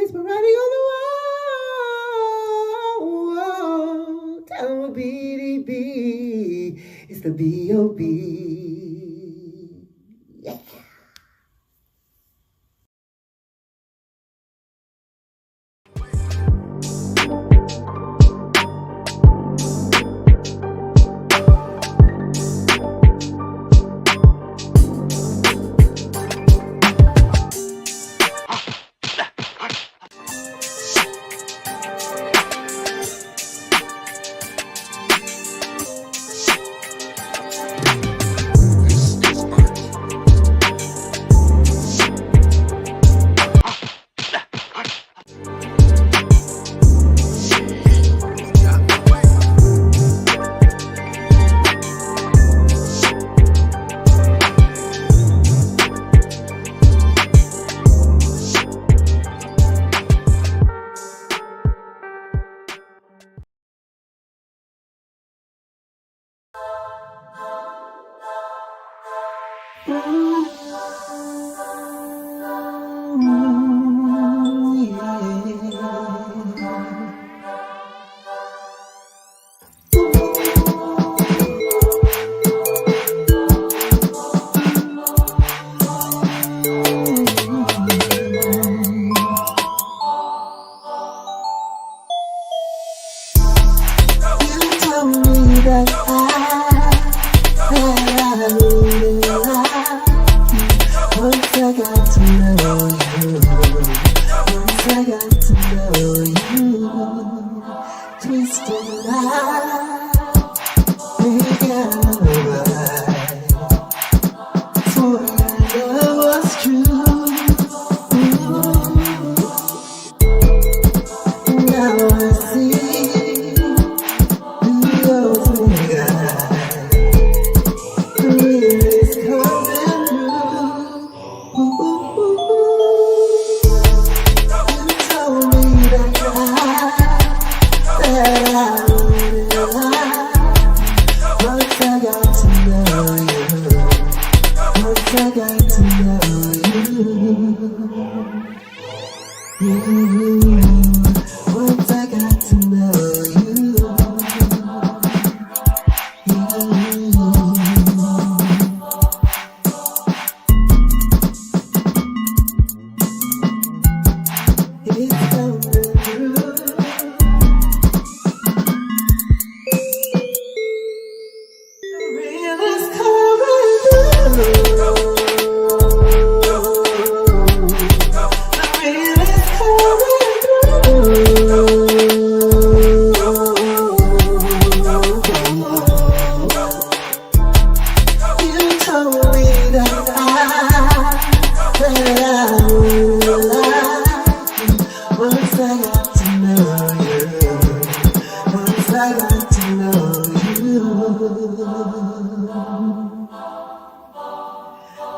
is but writing on the wall. Tell them B.D.B. It's the B.O.B. Yeah.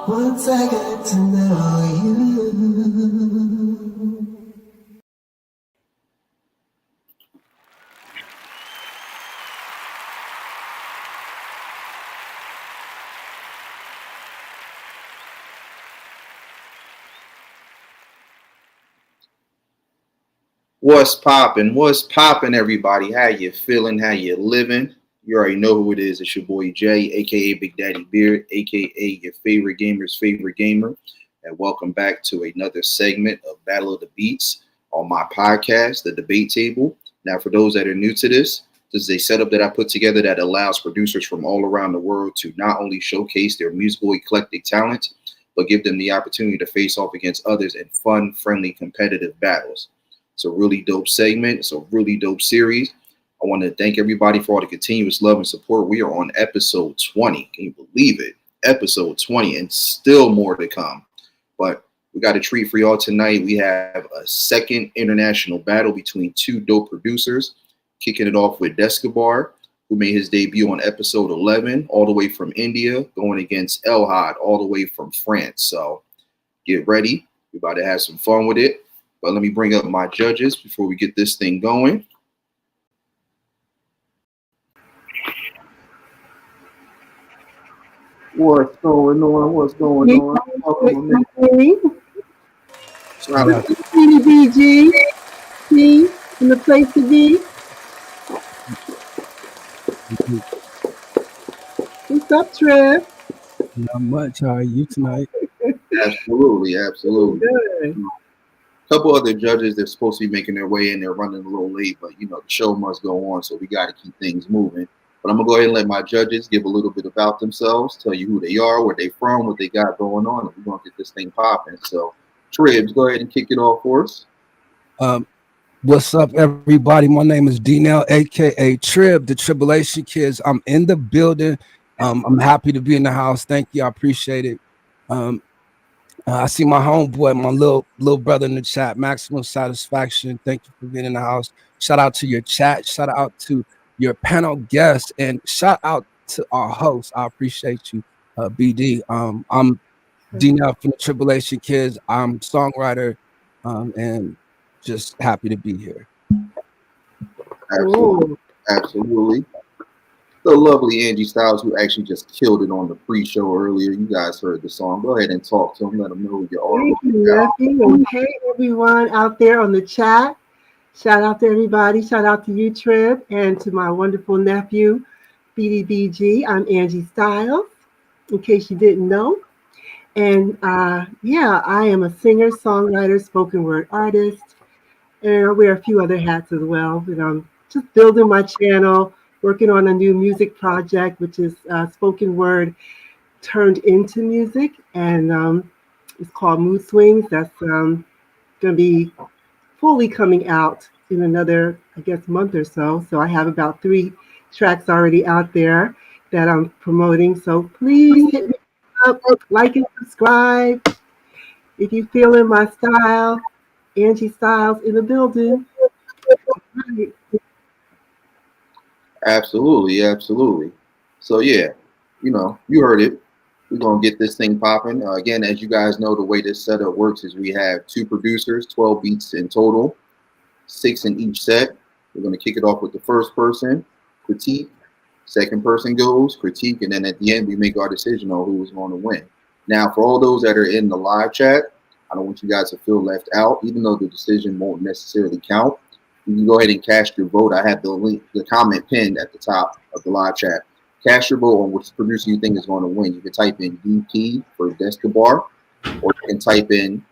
Once I got to know you. What's poppin'? What's poppin', everybody? How you feeling? How you living? You already know who it is. It's your boy Jay, aka Big Daddy Beard, aka your favorite gamer's favorite gamer. And welcome back to another segment of Battle of the Beats on my podcast, The Debate Table. Now, for those that are new to this is a setup that I put together that allows producers from all around the world to not only showcase their musical eclectic talents, but give them the opportunity to face off against others in fun, friendly, competitive battles. It's a really dope segment. It's a really dope series. I want to thank everybody for all the continuous love and support. We are on episode 20. Can you believe it? Episode 20 and still more to come. But we got a treat for y'all tonight. We have a second international battle between two dope producers, kicking it off with Descopar, who made his debut on episode 11, all the way from India, going against Elhad, all the way from France. So get ready. We're about to have some fun with it. But let me bring up my judges before we get this thing going. What's going on? What's going on? Welcome. B.D.B.G.P in the place to be. What's up, Trev? Not much. How are you tonight? Absolutely, absolutely. Good. A couple other judges, they're supposed to be making their way in. They're running a little late, but the show must go on, so we got to keep things moving. But I'm gonna go ahead and let my judges give a little bit about themselves, tell you who they are, where they from, what they got going on, and we're gonna get this thing popping. So, Tribs, go ahead and kick it off for us. What's up, everybody? My name is D-Nell, aka Trib, the Tribulation Kids. I'm in the building. I'm happy to be in the house. Thank you. I appreciate it. I see my homeboy, my little brother in the chat. Maximum satisfaction. Thank you for being in the house. Shout out to your chat. Shout out to your panel guests, and shout out to our host. I appreciate you, BD. I'm D-Nell from the Tribulation Kids. I'm songwriter, and just happy to be here. Absolutely, absolutely. The lovely Anjie Stylez, who actually just killed it on the pre-show earlier. You guys heard the song. Go ahead and talk to them. Let them know who you are. Thank you, Nephew. And hey, everyone out there on the chat. Shout out to everybody. Shout out to you, Trev, and to my wonderful nephew, B.D.B.G. I'm Anjie Stylez, in case you didn't know. And yeah, I am a singer, songwriter, spoken word artist, and I wear a few other hats as well. And I'm just building my channel, working on a new music project, which is spoken word turned into music, and it's called Mood Swings. That's going to be fully coming out in another, I guess, month or so. So I have about 3 tracks already out there that I'm promoting. So please hit me up, like and subscribe. If you feeling my style, Anjie Stylez in the building. Right. Absolutely, absolutely. So yeah, you heard it. We're gonna get this thing popping. Again, as you guys know, the way this setup works is we have 2 producers, 12 beats in total, 6 in each set. We're gonna kick it off with the first person, critique. Second person goes, critique, and then at the end we make our decision on who is going to win. Now, for all those that are in the live chat, I don't want you guys to feel left out, even though the decision won't necessarily count. You can go ahead and cast your vote. I have the link, the comment pinned at the top of the live chat. Cast your vote on which producer you think is going to win. You can type in DP for Descopar, or you can type in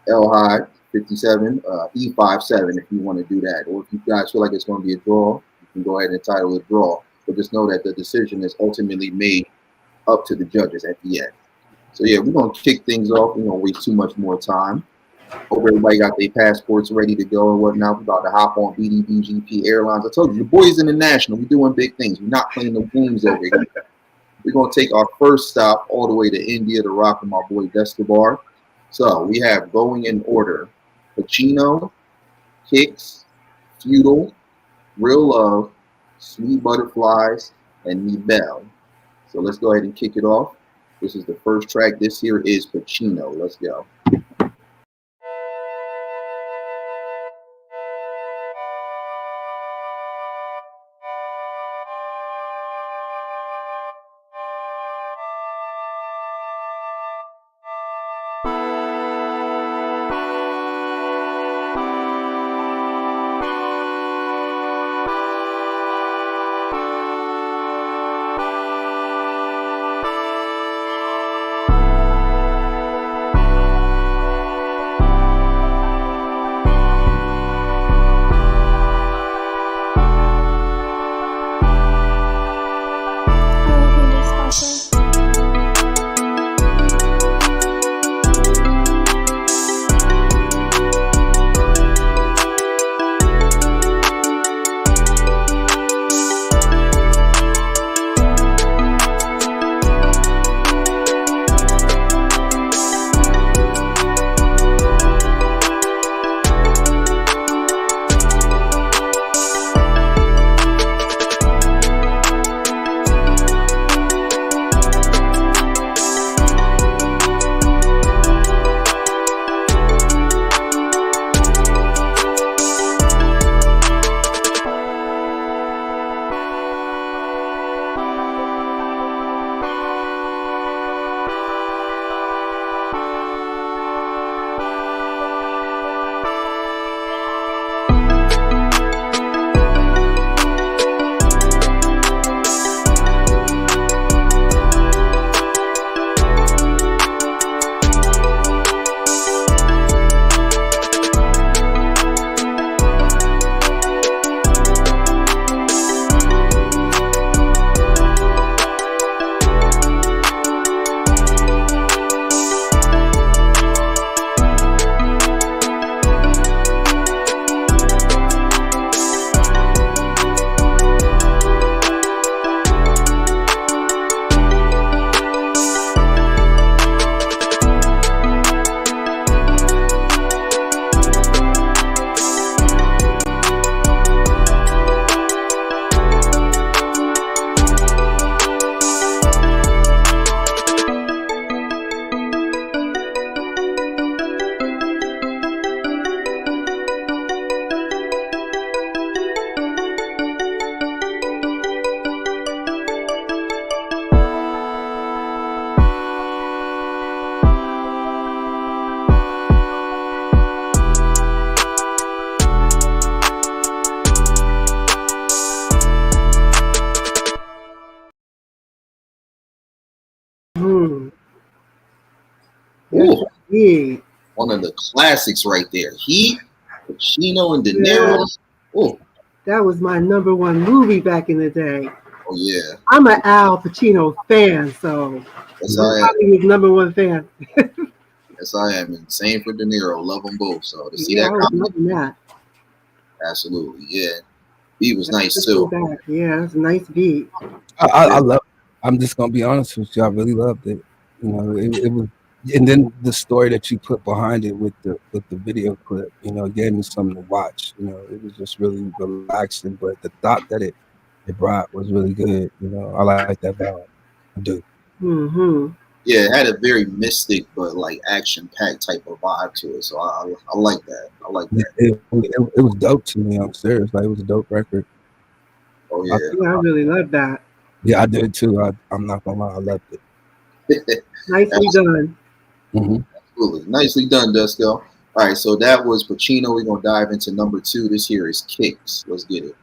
Elhad57, E57 if you want to do that. Or if you guys feel like it's going to be a draw, you can go ahead and title it draw. But just know that the decision is ultimately made up to the judges at the end. So yeah, we're going to kick things off. We don't waste too much more time. Hope everybody got their passports ready to go and whatnot. We're about to hop on B.D.B.G.P. Airlines. I told you, the boys international. We're doing big things. We're not playing the games over here. We're going to take our first stop all the way to India to rock with my boy Descopar. So we have going in order: Pacino, Kicks, Feudal, Real Love, Sweet Butterflies, and Me Belle. So let's go ahead and kick it off. This is the first track. This here is Pacino. Let's go. Yes, Ooh, indeed. one of the classics right there. Heat, Pacino, and De Niro. Oh, That was my number one movie back in the day. oh yeah. I'm an Al Pacino fan, so Yes, that's I am. probably his number one fan. Yes, I am. And same for De Niro. Love them both. So to see Yeah, that I was comment, loving that. absolutely. Yeah. He was nice Listen too. back. Yeah, that's a nice beat. I love it. I'm just gonna be honest with you. I really loved it. You know, it was, and then the story that you put behind it with the video clip, you know, gave me something to watch. You know, it was just really relaxing. But the thought that it brought was really good. You know, I like that vibe. I do. Mm-hmm. Yeah, it had a very mystic but like action packed type of vibe to it. So I like that. I like that. It was dope to me. I'm serious. Like, it was a dope record. Oh I, yeah. Yeah, I really love that. yeah, I did too. I'm not gonna lie. I loved it. Nicely done. Mm-hmm. Absolutely. Nicely done, Desco. All right, so that was Pacino. We're gonna dive into number 2. This here is Kicks. Let's get it.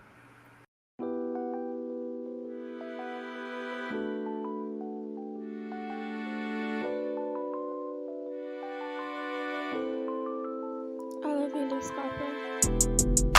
I love you, Descopar.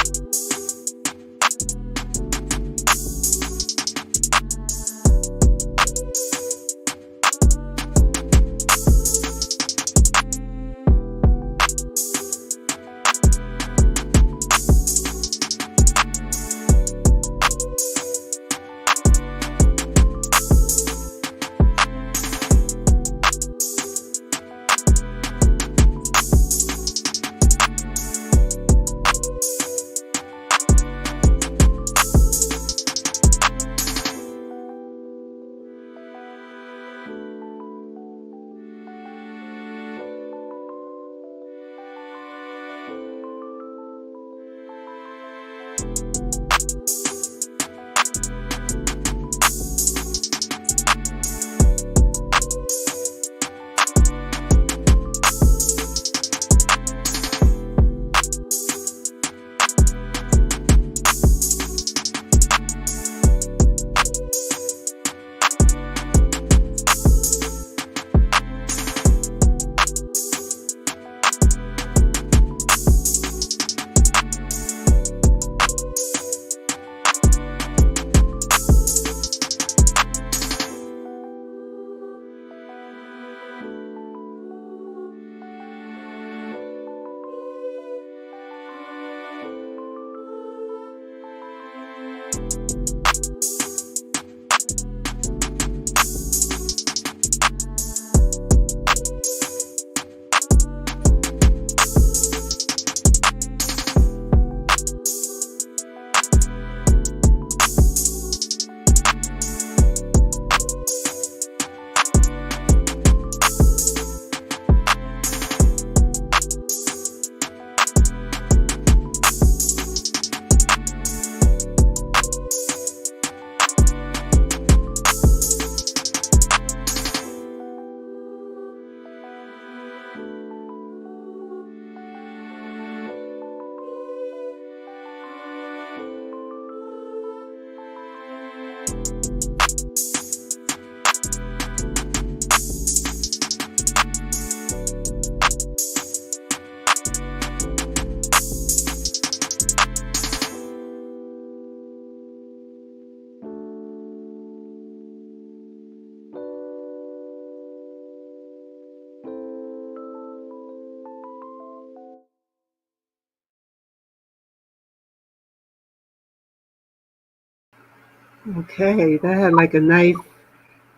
Okay, that had like a nice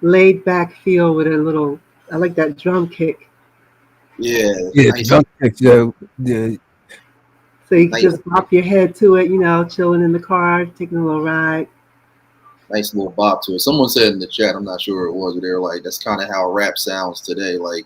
laid back feel with a little. I like that drum kick. Yeah, Yeah, the nice, drum kick. Yeah, So you can nice, just bop your head to it, chilling in the car, taking a little ride. nice little bop to it. Someone said in the chat, I'm not sure who it was, but they were like, that's kind of how rap sounds today. Like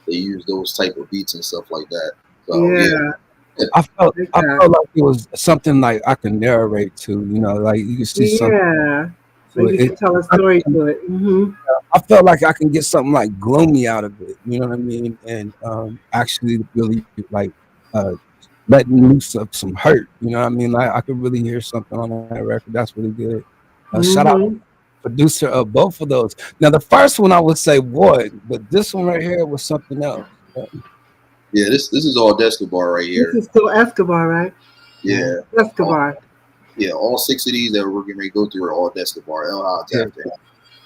they use those type of beats and stuff like that. So yeah, Yeah, I felt like I that. felt like it was something like I can narrate to. You know, like you can see something. Yeah, So like you can tell a story to it. Mm-hmm. I felt like I can get something like gloomy out of it. You know what I mean? And actually really like uh, letting loose of some hurt. You know what I mean? Like I could really hear something on that record. That's really good. Shout out Mm-hmm. producer of both of those. Now the first one I would say would, but this one right here was something else. Yeah, this is all Descopar right here. This is still Escobar, right? Yeah. Escobar. All 6 of these that we're getting ready to go through are all Descopar Elhad57.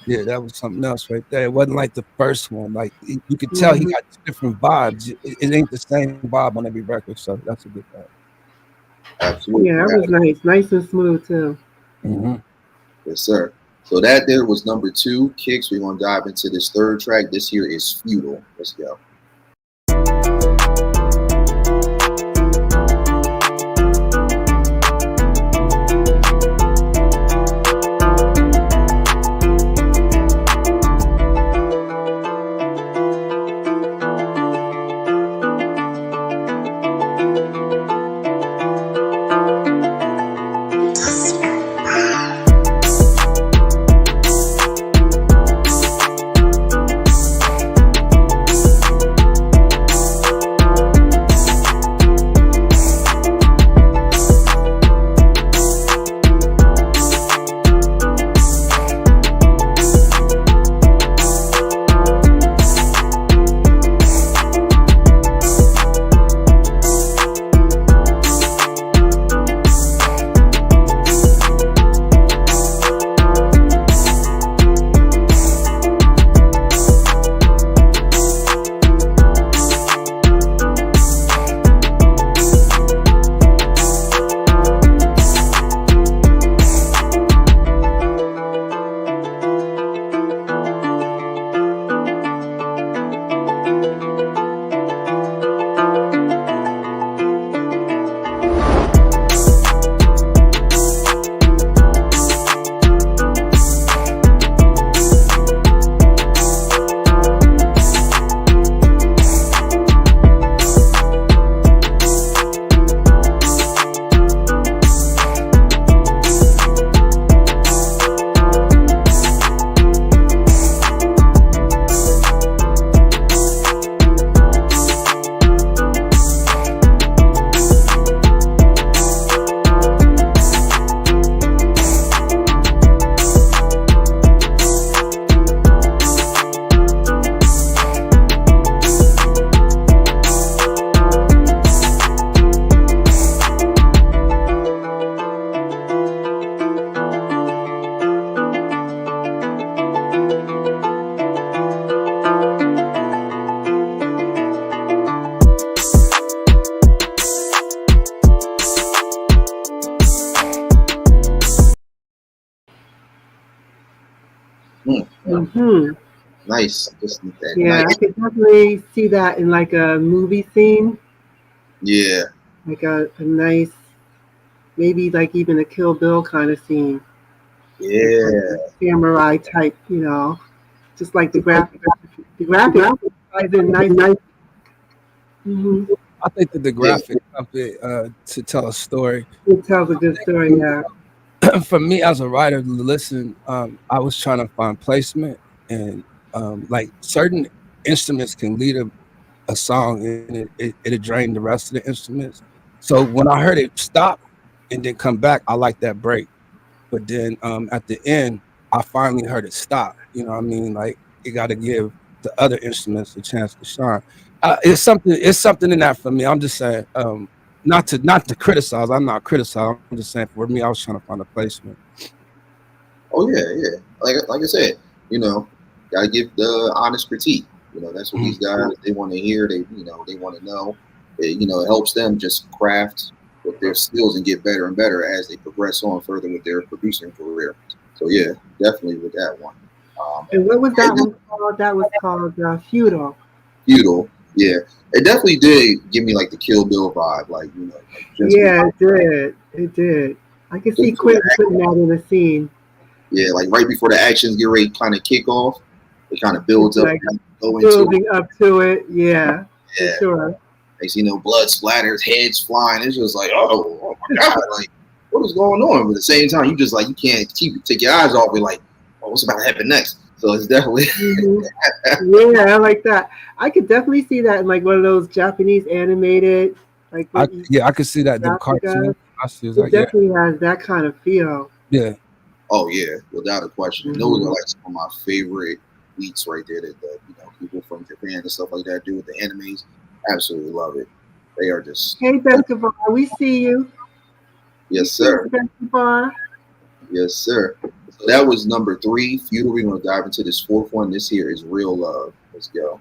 Yeah, that was something else right there. It wasn't like the first one. Like you could tell he got different vibes. It ain't the same vibe on every record, so that's a good thing. Absolutely. Yeah, that was nice and smooth too. Yes, sir. So that there was number 2, Kicks. We're gonna dive into this third track. This here is Feudal. Let's go. Nice. Just that. Yeah, nice. I could definitely see that in like a movie scene. Yeah. Like a nice, maybe like even a Kill Bill kind of scene. Yeah. Like samurai type, just like the graphic. The graphic is nice. I think that the graphic of it to tell a story. It tells a good story, yeah. For me as a writer to listen, I was trying to find placement, and like certain instruments can lead a song and it'll drain the rest of the instruments. So when I heard it stop and then come back, I like that break. But then at the end, I finally heard it stop. You know what I mean? Like you got to give the other instruments a chance to shine. It's something in that for me. I'm just saying, not to criticize. I'm not criticizing. I'm just saying for me, I was trying to find a placement. Oh yeah. Like I said, gotta give the honest critique. That's what these guys they want to hear. They want to know. It helps them just craft with their skills and get better and better as they progress on further with their producing career. So yeah, definitely with that one. And what was that one called? That was called Feudal. Feudal, yeah. It definitely did give me like the Kill Bill vibe, It did. I can see Quentin putting that in the scene. Yeah, like right before the actions get ready to kind of kick off, it kind of builds up, building up to it. Yeah, for sure. Next, blood splatters, heads flying. It's just like, oh my god, like what is going on? But at the same time, you just like you can't take your eyes off it. Like, oh, what's about to happen next? So it's definitely yeah, I like that. I could definitely see that in like one of those Japanese animated, like I could see that the cartoon. It definitely has that kind of feel. Yeah. Oh yeah, without a question. Those are like some of my favorite beats right there that people from Japan and stuff like that do with the animes. Absolutely love it. They are just Hey, Descopar, we see you. yes, sir. Descopar. Yes, sir. So that was number 3. Feudal. We're gonna dive into this 4th one. This here is Real Love. Let's go.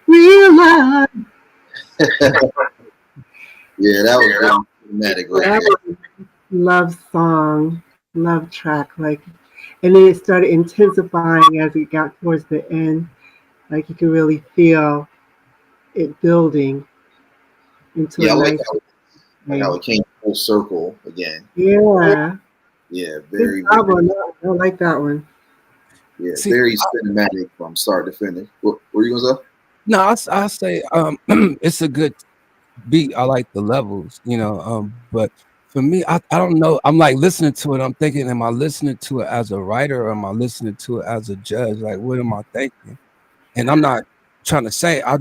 Real love. Yeah, that was really dramatic right That there. was a love song, love track. And then it started intensifying as it got towards the end. Like you could really feel it building into a Yeah, nice like how thing. it came full circle again. Yeah. Yeah, Good very, job very, on that. I like that one. yeah, See, very cinematic from start to finish. What were you gonna say? no, I say it's a good beat. I like the levels, but for me, I don't know. I'm like listening to it. I'm thinking, am I listening to it as a writer or am I listening to it as a judge? Like, what am I thinking? And I'm not trying to say. I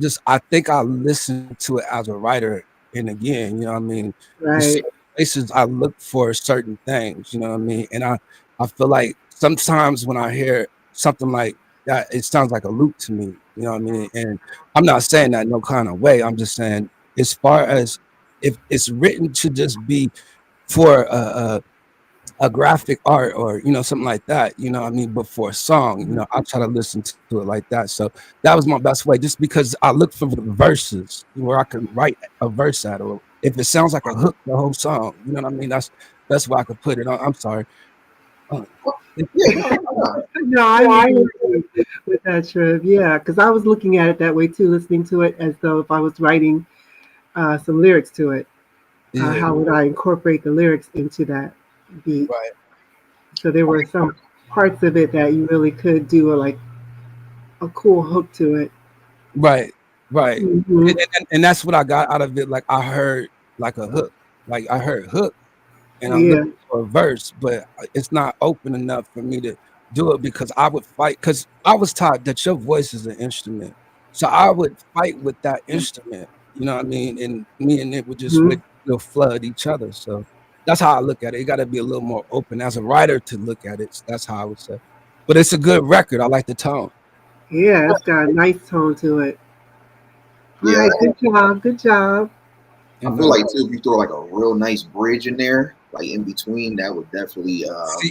think I listen to it as a writer. And again, you know what I mean? In Right. certain places, I look for certain things. You know what I mean? And I feel like sometimes when I hear something like that, it sounds like a loop to me. You know what I mean? And I'm not saying that in no kind of way. I'm just saying as far as if it's written to just be for a graphic art or something like that, what I mean, but for a song, I try to listen to it like that. So that was my best way, just because I look for the verses where I can write a verse at, or if it sounds like a hook the whole song, you know what I mean. That's where I could put it on. I'm sorry. uh, Yeah, no. No, I agree with that, Trev. Yeah, because I was looking at it that way too, listening to it as though if I was writing some lyrics to it, yeah, how would I incorporate the lyrics into that beat? right. So there were some parts of it that you really could do like a cool hook to it. Right. Hmm. And that's what I got out of it. Like I heard like a hook. Like I heard hook and I'm Yeah. looking for a verse, but it's not open enough for me to do it because I would fight because I was taught that your voice is an instrument. So I would fight with that instrument, you know what I mean? And me and it would just Hmm. mix, flood each other. So that's how I look at it. You got to be a little more open as a writer to look at it. So that's how I would say. But it's a good record. I like the tone. Yeah, it's got a nice tone to it. All Yeah, right, good job, good job. I And feel like too if you throw like a real nice bridge in there, like in between, that would definitely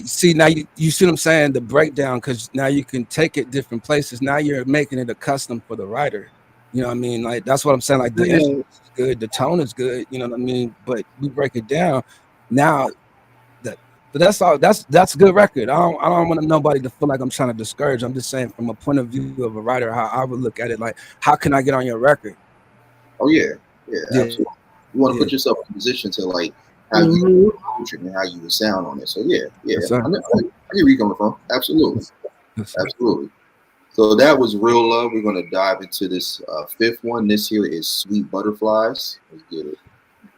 see now you see what I'm saying, the breakdown, because now you can take it different places. Now you're making it a custom for the writer. You know what I mean? Like that's what I'm saying. Like the instrument Right. is good, the tone is good. You know what I mean? But we break it down now. That but that's all. That's a good record. I don't want nobody to feel like I'm trying to discourage. I'm just saying from a point of view of a writer, how I would look at it. Like how can I get on your record? oh yeah, yeah, Yeah, absolutely. You want to yeah. put yourself in a position to like how you Hmm. approach it and how you would sound on it. So yeah, yeah. Yes, sir. I get where you're coming from. Absolutely. Yes, sir. Absolutely. So that was Real Love. We're gonna dive into this fifth one. This here is Sweet Butterflies. Let's get it.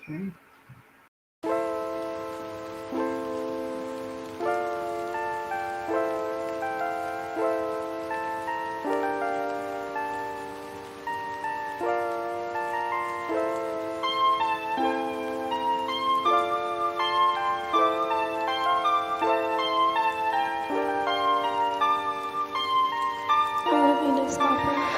Okay. I love you, Descopar.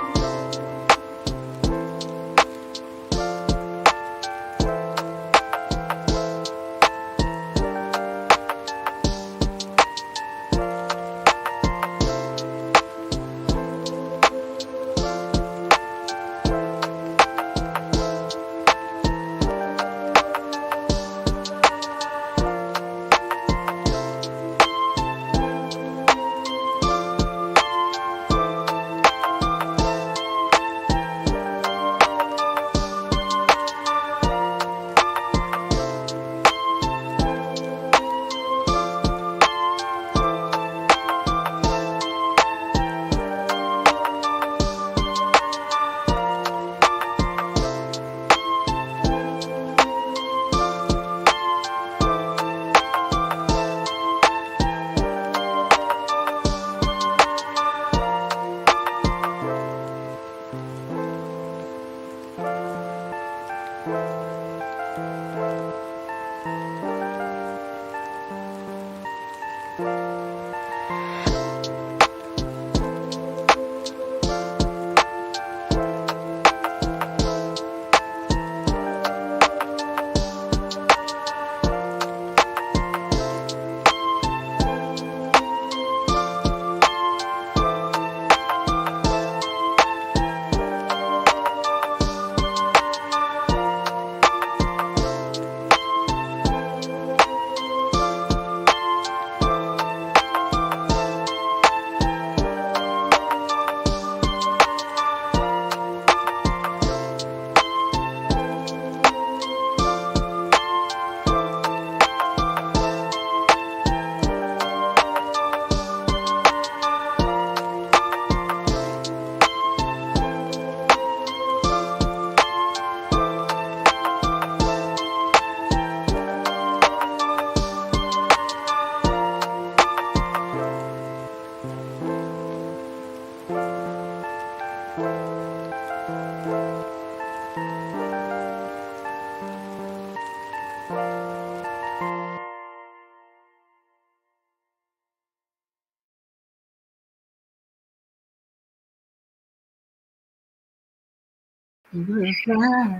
Butterflies.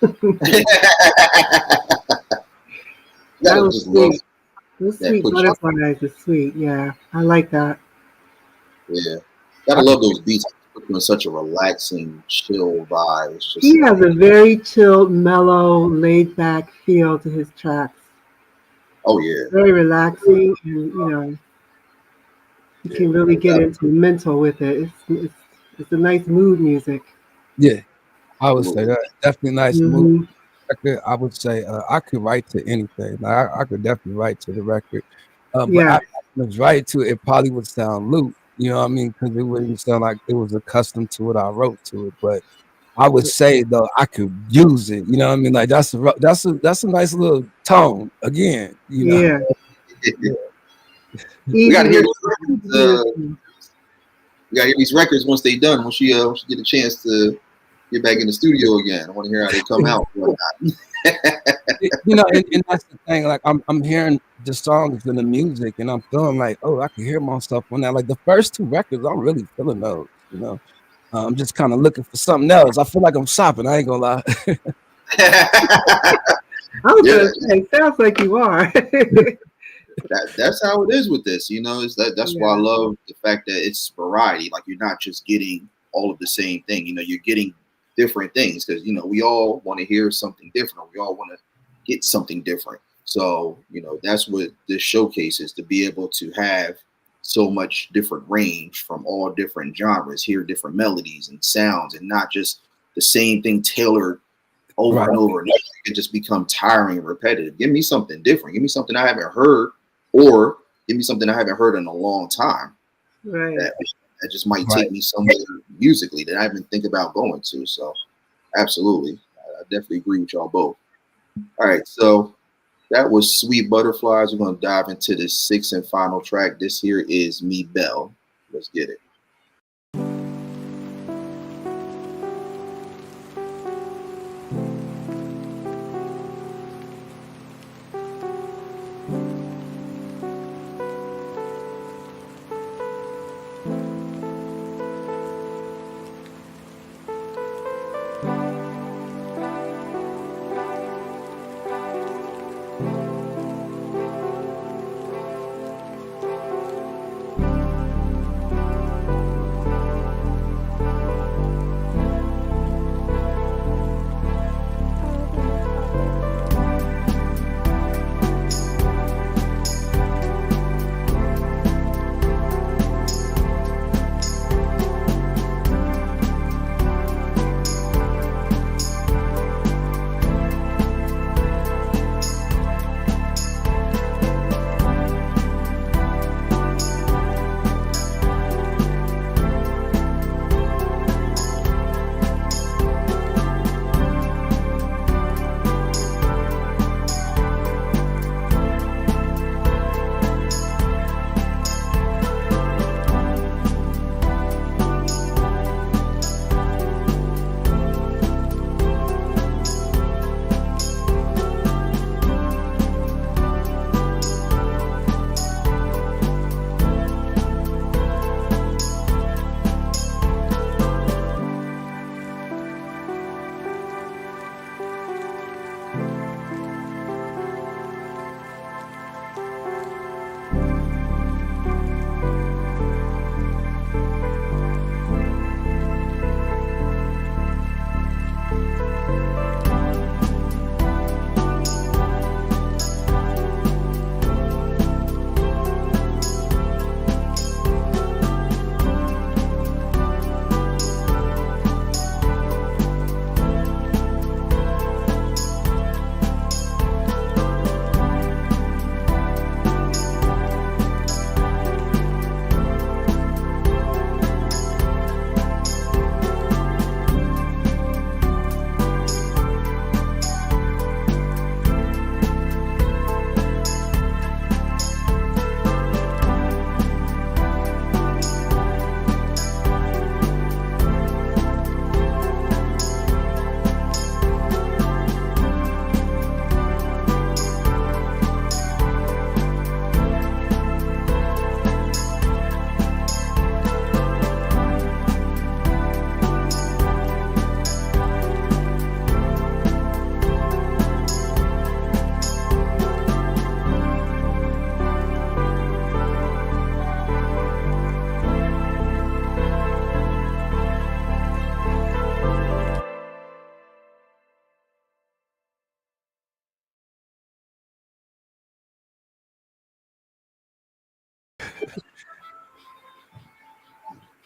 You That gotta was just love sweet. Those that sweet push. butterflies is sweet. Yeah, I like that. Yeah, gotta love those beats. Put you in such a relaxing, chill vibe. It's just He like, has a very chilled, mellow, laid back feel to his tracks. oh yeah, Very relaxing, and you yeah. can really get into mental with it. It's a nice mood music. Yeah, I would say Absolutely. that. Definitely nice move. Hmm. Record, I would say I could write to anything. Like, I could definitely write to the record. But Yeah. I was write to it, probably would sound loose. You know what I mean? Because it wouldn't sound like it was accustomed to what I wrote to it. But I would say though I could use it. You know what I mean? Like that's a nice little tone again. You know. Yeah. Yeah. We gotta hear Easy. we gotta hear these records once they done. Once she get a chance to get back in the studio again. I want to hear how they come out. You know, and that's the thing. Like I'm hearing the songs and the music, and I'm feeling like, oh, I can hear myself on that. Like the first two records, I'm really feeling those. You know, I'm just kind of looking for something else. I feel like I'm shopping. I ain't gonna lie. I was gonna say, sounds like you are. That's how it is with this. You know, that's why I love the fact that it's variety. Like you're not just getting all of the same thing. You know, you're getting different things because you know we all want to hear something different. We all want to get something different. So you know that's what this showcases, to be able to have so much different range from all different genres, hear different melodies and sounds, and not just the same thing tailored over and over. And it can just become tiring and repetitive. Give me something different. Give me something I haven't heard, or give me something I haven't heard in a long time. Right. That just might take me somewhere musically that I haven't think about going to. So absolutely. I definitely agree with y'all both. All right. So that was Sweet Butterflies. We're going to dive into the sixth and final track. This here is Me Belle. Let's get it.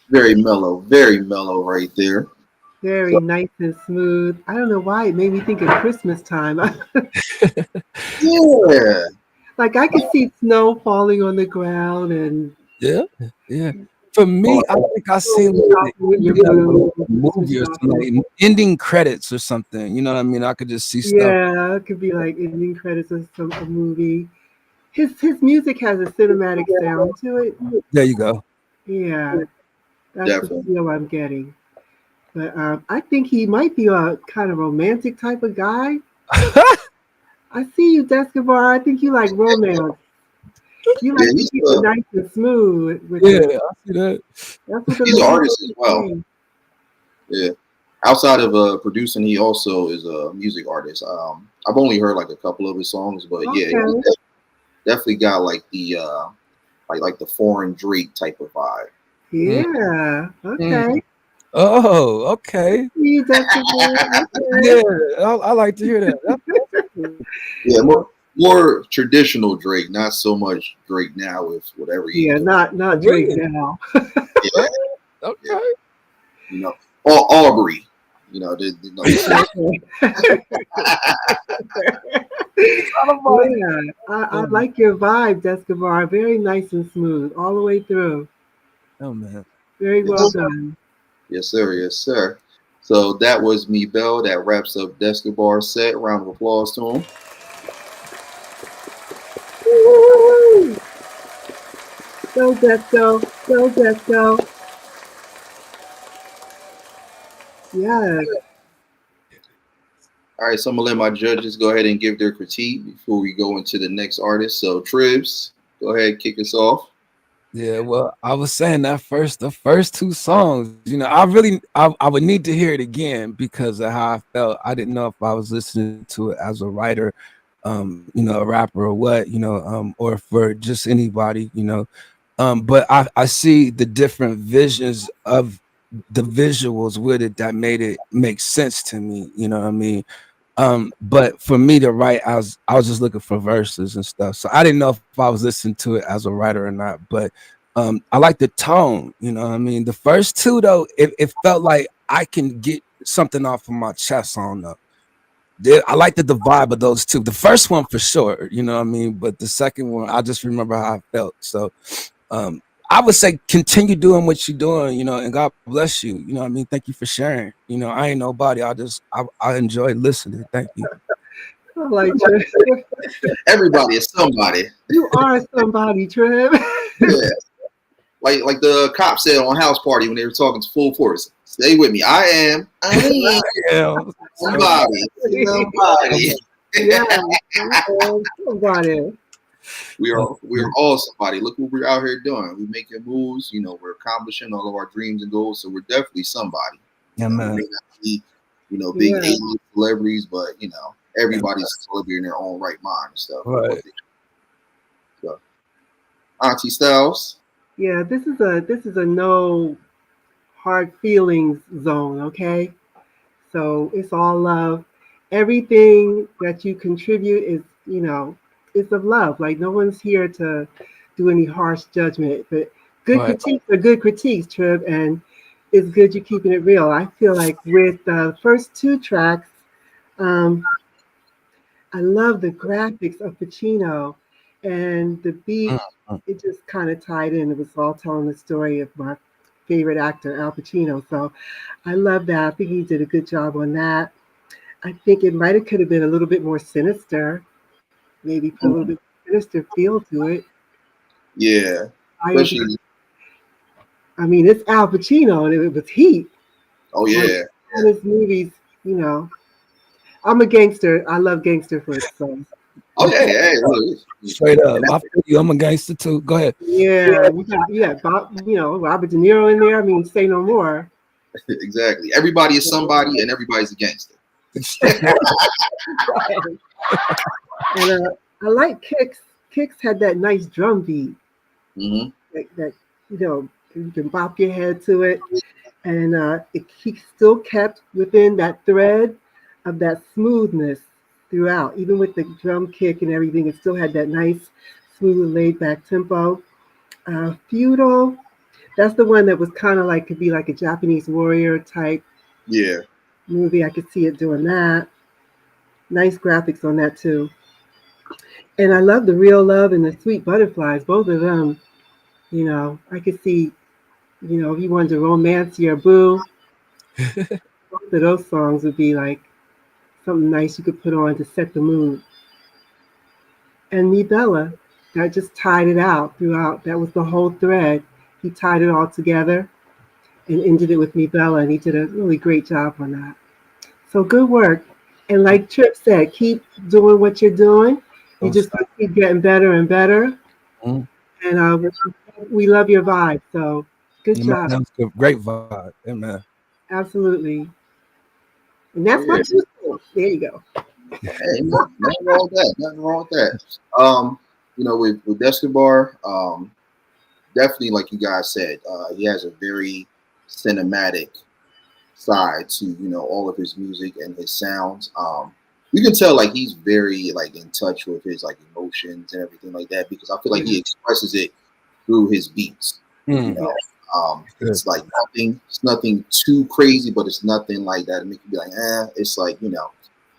Very mellow right there. Very nice and smooth. I don't know why it made me think of Christmas time. Yeah. Like I could see snow falling on the ground and yeah. For me, I think I seen like a movie or something, like ending credits or something. You know what I mean? I could just see stuff. Yeah, it could be like ending credits of a movie. His music has a cinematic sound to it. There you go. Yeah, that's the Definitely. feel I'm getting. But I think he might be a kind of romantic type of guy. I see you, Descopar. I think you like romance. You Yeah, like to keep it nice and smooth with Yeah, it. I see that. That's what the he's an ladies artist as well. say. Yeah. Outside of producing, he also is a music artist. I've only heard like a couple of his songs, but yeah, he Okay. definitely got like the like the foreign Drake type of vibe. Mm, Yeah. mm. Okay. Oh, okay. See you, Descopar. Yeah, I like to hear that. That's cool. Yeah, Okay. more traditional Drake, not so much Drake now with whatever he's Yeah, doing. not Drake Really? now. Yeah, Okay. yeah. You know, Aubrey. You know, Yeah, I like your vibe, Descopar. Very nice and smooth all the way through. Oh man. Very yes, well done. yes, sir, yes, sir. So that was me, Belle. That wraps up Descobar set. Round of applause to him. Woo! Go Desco, go Desco. Yes. All right, so I'm gonna let my judges go ahead and give their critique before we go into the next artist. So Tribs, go ahead, kick us off. Yeah, well, I was saying that the first two songs, I would need to hear it again because of how I felt. I didn't know if I was listening to it as a writer, a rapper or what, or for just anybody, but I see the different visions of the visuals with it that made it make sense to me, you know what I mean? But for me to write, I was just looking for verses and stuff. So I didn't know if I was listening to it as a writer or not. But I like the tone, you know what I mean? The first two though, it felt like I can get something off of my chest on them. I liked the vibe of those two. The first one for sure, you know what I mean? But the second one, I just remember how I felt. So um I would say continue doing what you're doing, and God bless you. You know what I mean? Thank you for sharing. I ain't nobody. I enjoy listening. Thank you. I like Trip. Everybody is somebody. You are somebody, Trip. Yeah, like the cop said on House Party when they were talking to full force. Stay with me. I am Yeah. somebody. Somebody. Yeah, somebody. We are all somebody. Look what we're out here doing. We're making moves. We're accomplishing all of our dreams and goals. So we're definitely somebody. Yeah, We man. may not be, big Yeah. A-list celebrities, but everybody's a celebrity in their own right mind and stuff. Right. So, Anjie Stylez. Yeah, this is a no hard feelings zone, okay? So it's all love. Everything that you contribute is of love. Like no one's here to do any harsh judgment. But good Right. critiques are good critiques, Trib, and it's good you're keeping it real. I feel like with the first two tracks, um, I love the graphics of Pacino and the beat. Mhm. It just kind of tied in. It was all telling the story of my favorite actor, Al Pacino. So I love that. I think he did a good job on that. I think it might have could have been a little bit more sinister, maybe put a little bit sinister feel to it. Yeah, I enjoy. especially. I mean, it's Al Pacino, and it was Heat. Oh But yeah, all his movies, you know, I'm a gangster. I love gangster flicks. So oh yeah. Hey, look. Straight up. I feel you. I'm a gangster too. Go ahead. yeah, you got Bob, Robert De Niro in there. I mean, say no more. Exactly. Everybody is somebody, and everybody's a gangster. And I like Kicks. Kicks had that nice drum beat Hmm. that you can bop your head to it, and he still kept within that thread of that smoothness throughout, even with the drum kick and everything. It still had that nice, smooth, laid back tempo. Feudal. That's the one that was kind of like could be like a Japanese warrior type Yeah. movie. I could see it doing that. Nice graphics on that too. And I love the real love and the sweet butterflies. Both of them, I could see You know, if you wanted to romance your boo, both of those songs would be like something nice you could put on to set the mood. And Me Bella, that just tied it out throughout. That was the whole thread. He tied it all together and ended it with Me Bella, and he did a really great job on that. So good work. And like Trip said, keep doing what you're doing. You just keep getting better and better. Mhm. And we love your vibe. So good job. That was good. Great vibe. Amen. Absolutely. And that's my 2 cents. There you go. Hey, nothing wrong with that. Nothing wrong with that. You know, with Descopar, definitely, like you guys said, he has a very cinematic side to, you know, all of his music and his sounds. You can tell like he's very like in touch with his like emotions and everything like that, because I feel like he expresses it through his beats. You know, it's like it's nothing too crazy, but it's nothing like that to make you be like, it's like, you know,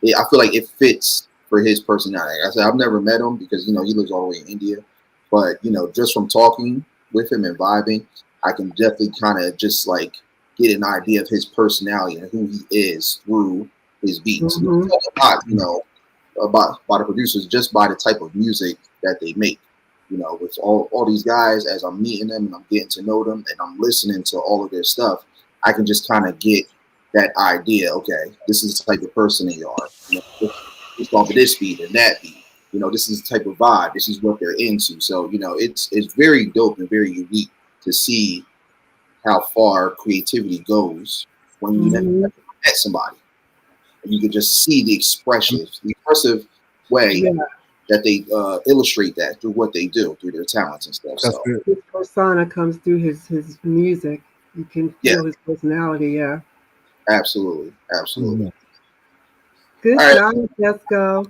I feel like it fits for his personality. Like I said, I've never met him because, you know, he lives all the way in India, but, you know, just from talking with him and vibing, I can definitely kind of just like get an idea of his personality and who he is through his beats. Mm-hmm. A lot, you know, by the producers, just by the type of music that they make. You know, with all these guys, as I'm meeting them and I'm getting to know them and I'm listening to all of their stuff, I can just kind of get that idea. Okay, this is the type of person they are. You know, it's off of this beat and that beat. You know, this is the type of vibe. This is what they're into. So, you know, it's very dope and very unique to see how far creativity goes when you never met somebody. And you can just see the expressive way that they illustrate that through what they do, through their talents and stuff. That's so good. His persona comes through his music. You can feel his personality. Yeah. Absolutely. Good job. Let's go.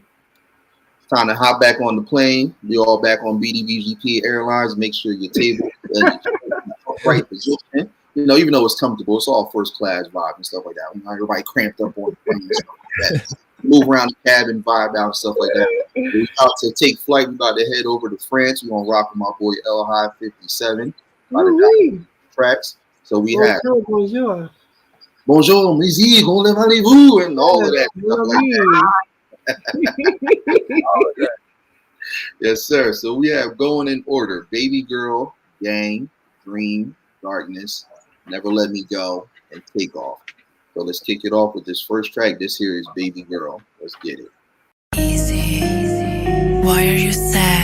Time to hop back on the plane. We all back on B.D.B.G.P. Airlines. Make sure your table is in the right position. You know, even though it's comfortable, it's all first class vibe and stuff like that. Not everybody cramped up on the plane and stuff like that. Move around the cabin, vibe out and stuff like that. We're about to take flight. We're about to head over to France. We're gonna rock with my boy Elhad57 by the tracks. So we have Bonjour, musique, on le rendezvous, and all of that stuff like that. Yes, sir. So we have going in order: Baby Girl, Gang, Dream, Darkness, Never Let Me Go, and Take Off. So let's kick it off with this first track. This here is Baby Girl. Let's get it. Easy. Why are you sad?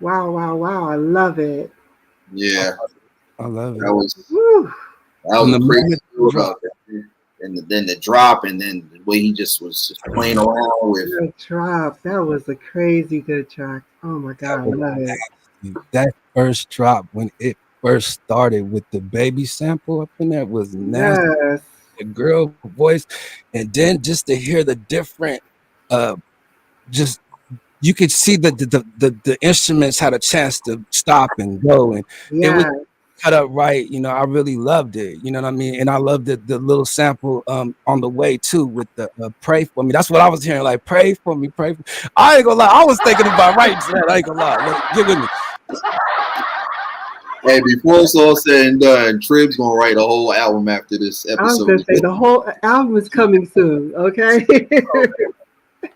Wow, wow, wow. I love it. Yeah, I love it. that was Woo. From a the crazy moment build drop. up. And then the drop, and then the way he just was just playing around with. The drop. That was a crazy good track. Oh my God, I love it. That first drop when it first started with the baby sample up in there was nasty. Yes. The girl voice, and then just to hear the different, just you could see the instruments had a chance to stop and go, and it was Yeah. cut up right. You know, I really loved it. You know what I mean? And I loved the little sample on the way too with the pray for me. That's what I was hearing, like pray for me, pray for me. I ain't gonna lie, I was thinking about writing that. I ain't gonna lie. Look, get with me. Hey, before it's all said and done, Trib's gonna write a whole album after this I was episode. gonna say the whole album is coming soon. Okay.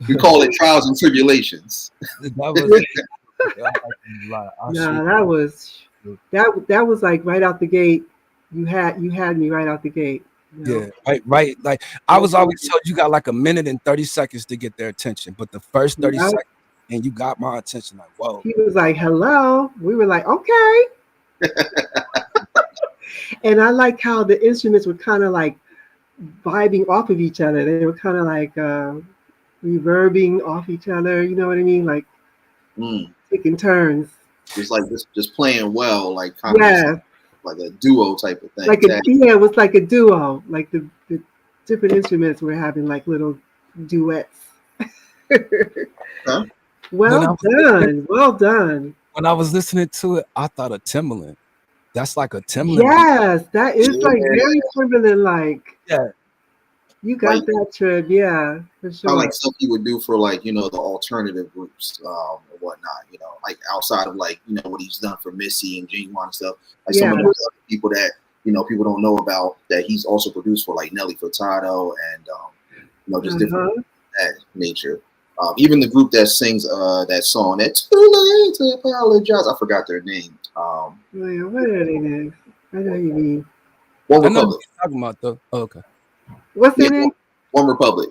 We call it Trials and Tribulations. That was like right out the gate. You had me right out the gate. You know? Yeah, right. Like I was always told, you got like a minute and 30 seconds to get their attention, but the first 30 seconds, and you got my attention. Like, whoa. He was like, "Hello." We were like, "Okay." And I like how the instruments were kind of like vibing off of each other. They were kind of like reverbing off each other. You know what I mean? Like taking turns. Just like just playing well, like kind of like a duo type of thing. It was like a duo. Like the different instruments were having like little duets. Huh? Well done. When I was listening to it, I thought of Timbaland. That's like a Timbaland. Yes, that is like very Timbaland like. Yeah. You got like, that, Trib. Yeah, for sure. Like stuff he would do for like, you know, the alternative groups or whatnot, you know, like outside of like, you know, what he's done for Missy and Genuine and stuff. Like some of those other people that, you know, people don't know about that he's also produced for like Nelly Furtado and, you know, just different that nature. Even the group that sings that song, "It's Too Late to Apologize." I forgot their name. What are their names? I know you mean. One Republic. Talking about though. Oh, okay. What's their name? One Republic.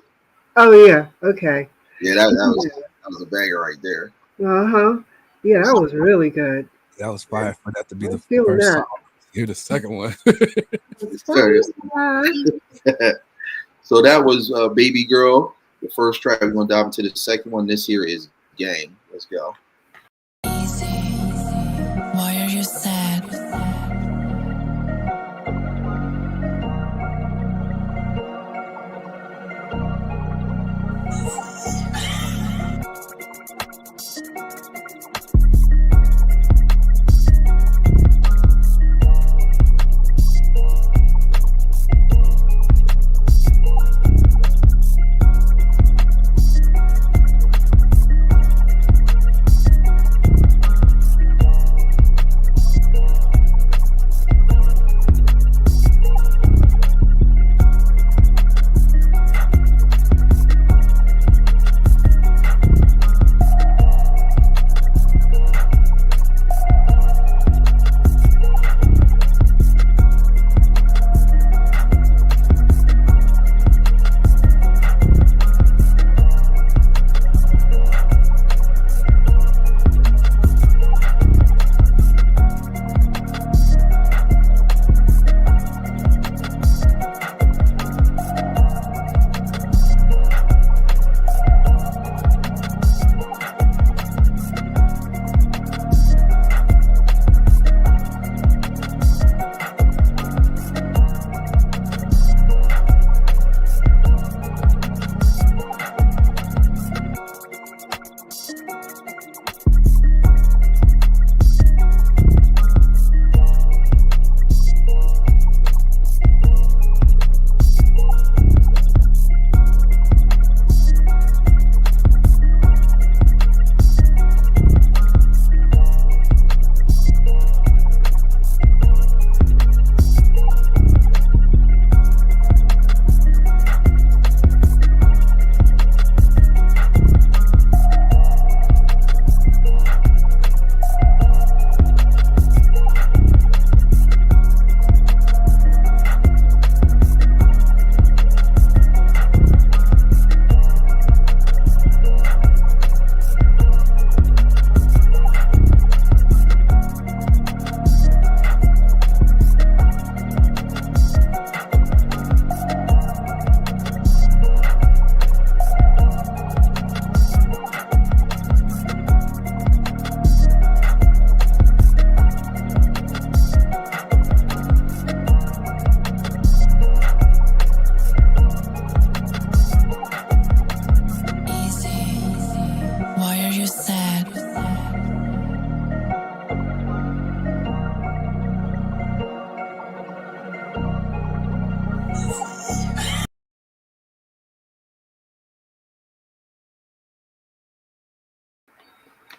Oh yeah. Okay. Yeah, that was a banger right there. Yeah, that was really good. That was fire for that to be the first song. Here's the second one. So that was Baby Girl. The first track. We're gonna dive into the second one. This here is Gang. Let's go. Easy. Why are you sad?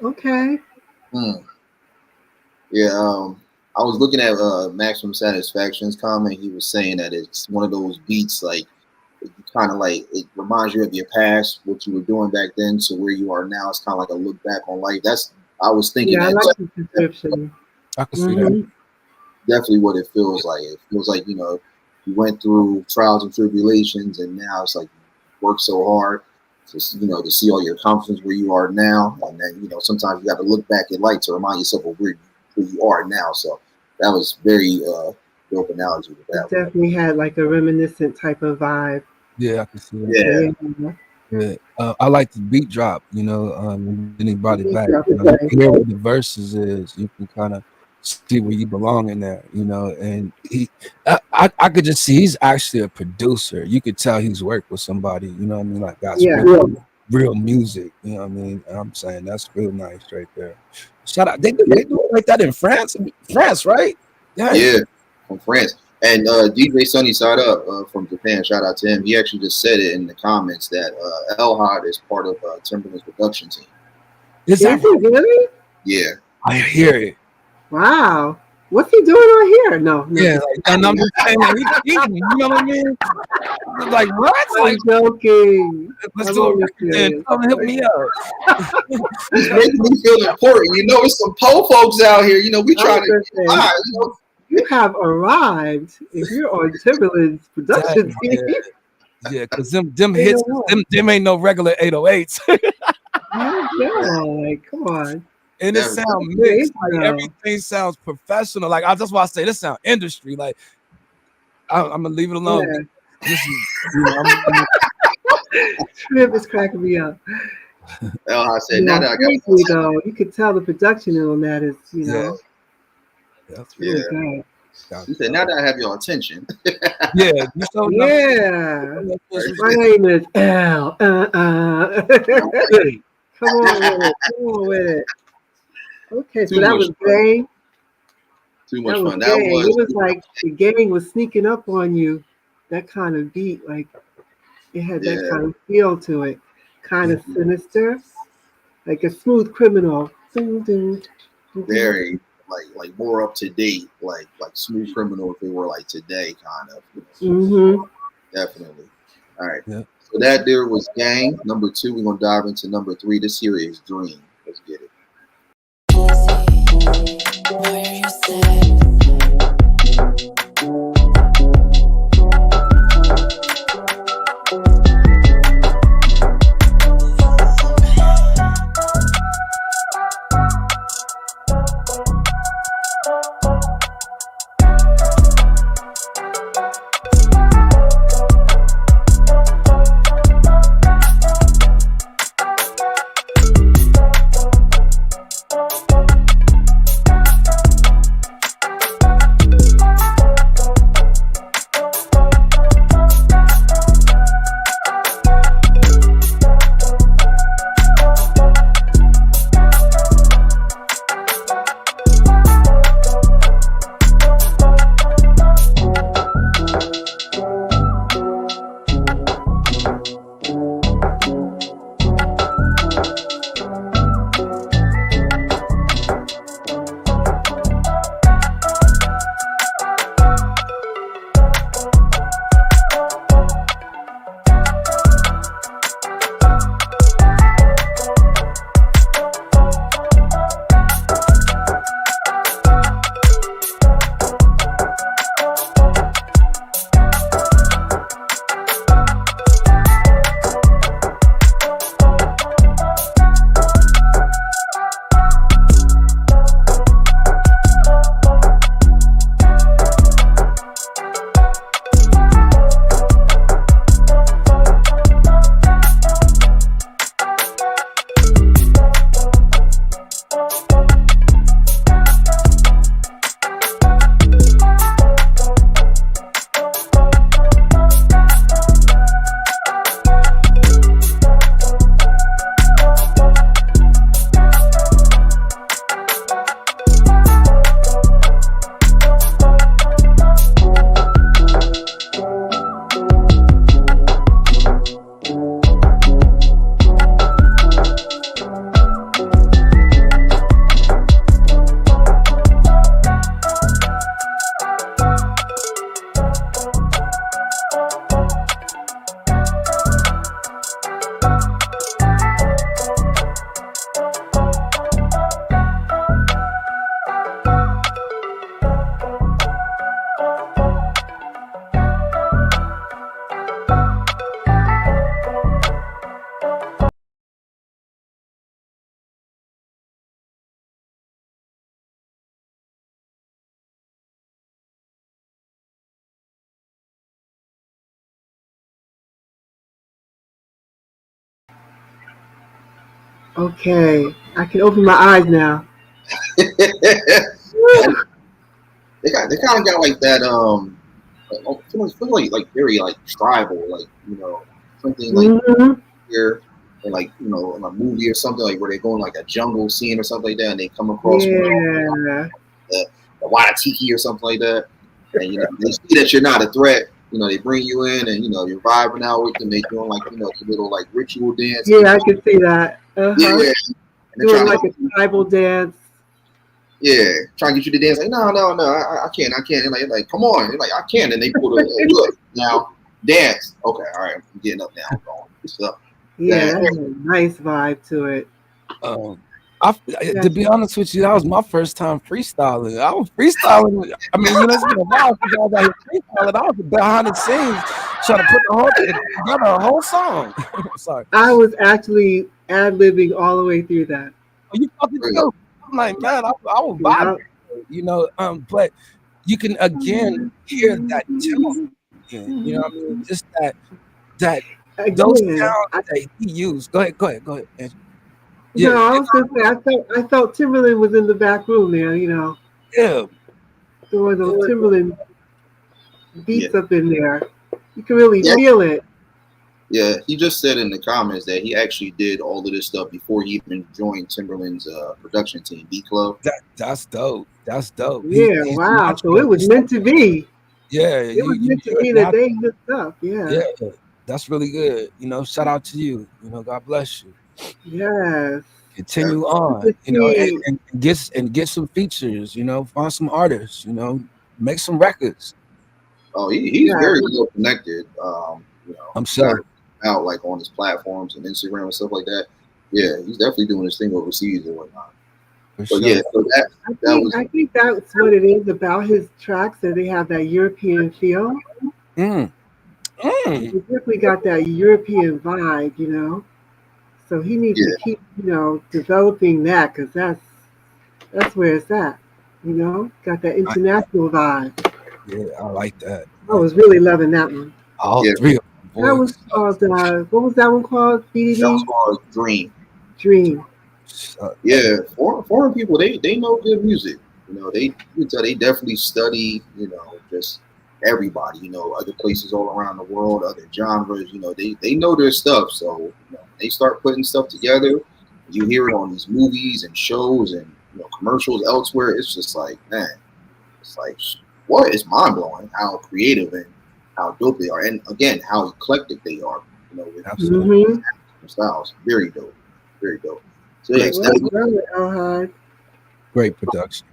Okay. Yeah, I was looking at Maximum Satisfaction's comment. He was saying that it's one of those beats like it kind of like it reminds you of your past, what you were doing back then, to where you are now. It's kind of like a look back on life. That's I was thinking Yeah, I that like the description. I can see that. definitely what it feels like. It feels like you went through trials and tribulations, and now it's like you work so hard to to see all your accomplishments where you are now, and then sometimes you got to look back at life to remind yourself of where you are now. So that was very dope analogy with It that one. definitely had like a reminiscent type of vibe. Yeah, I can see that. Yeah. Yeah. I like the beat drop, and then he brought it back. You hear what the verses is, you can kind of see where you belong in there, and I could just see he's actually a producer. You could tell he's worked with somebody, like got real music, I'm saying that's real nice right there. Shout out, they do it like that in France, right? Yeah, from France. And DJ Sunny Side Up from Japan, shout out to him. He actually just said it in the comments that Elhad is part of Timberland's production team. Is that really? Yeah. I hear it. Wow. What's he doing on here? No. Yeah, and I'm just saying, you know what I mean? Like, what? I'm joking. Let's do a record then. Come help me out. It's making me feel important. It's some po folks out here. We trying to get by, You have arrived if you're on Timberland's production team. Yeah, because them hits, them ain't no regular 808s. Like, come on. And it sounds mixed. Like, everything sounds professional. Like, that's why I say this sound industry. Like, I'm gonna leave it alone. Yeah. This is, Trip is cracking me up. I said, now that I got though, you could tell the production on that is, that's really good. He said, now that I have your attention. Yeah, you so My name is L. Come on with it. Okay, so that was Gang. Too much fun. It was like the gang was sneaking up on you. That kind of beat, like it had that kind of feel to it, kind of sinister, like a smooth criminal. Very like more up to date, like Smooth Criminal if they were like today, kind of. Definitely. All right. Yeah. So that there was Gang. Number 2, we're gonna dive into number 3. This here is Dream. Let's get it. Why are you sad? Okay, I can open my eyes now. they kind of got like that feel like very like tribal, like something like Hmm. here or like in a movie or something like where they go in like a jungle scene or something like that, and they come across one Yeah. the Waitiki or something like that, and they see that you're not a threat. They bring you in, and you're vibing out with them. They doing like the little like ritual dance. Yeah, I can see that. Uh-huh. Yeah, and they're Doing trying like to a tribal dance. trying to get you to dance. Like no, I can't. And like come on. They're like I can't. And they pull the hey, look now dance. Okay, all right, I'm getting up now. I'm going. So, Yeah, that has a nice vibe to it. To be honest with you, that was my first time freestyling. I was freestyling. I mean, it's been a while since I was out here freestyling. I was behind the scenes trying to put together a whole song. Sorry. I was actually ad-libbing all the way through that. Oh, you fucking too. I'm like, man, I was vibing, but you can again hear that tempo again. You know what I mean? Just that those Again, sounds that he used. Go ahead, Anjie. No, I was gonna say I felt Timberland was in the back room there. Yeah. There were those Timberland beats up in there. You can really feel it. Yeah, he just said in the comments that he actually did all of this stuff before he even joined Timberland's production team, B Club. That's dope. That's dope. Yeah, wow. So it was meant to be. Yeah, it was meant to be that they hooked up. Yeah. Yeah, that's really good. Shout out to you. God bless you. Yes. Continue on. And get some features. Find some artists. Make some records. Oh, he's very well connected. I'm sure. Out like on his platforms and Instagram and stuff like that. Yeah, he's definitely doing his thing overseas and whatnot. Sure. Yeah, so I think that's what it is about his tracks, that they have that European feel. He definitely got that European vibe, So he needs to keep, developing that, because that's where it's at. Got that international vibe. Yeah, I like that. I was really loving that one. All three of them. That was called, what was that one called? B.D.B.G.P? That was called Dream. Yeah, foreign people, they know good music. You can tell they definitely study, just everybody, other places all around the world, other genres, they know their stuff. So they start putting stuff together. You hear it on these movies and shows and commercials elsewhere. It's just like, man, it's like what? It's mind blowing how creative and how dope they are, and again how eclectic they are. With styles, very dope, very dope. So yes, great production.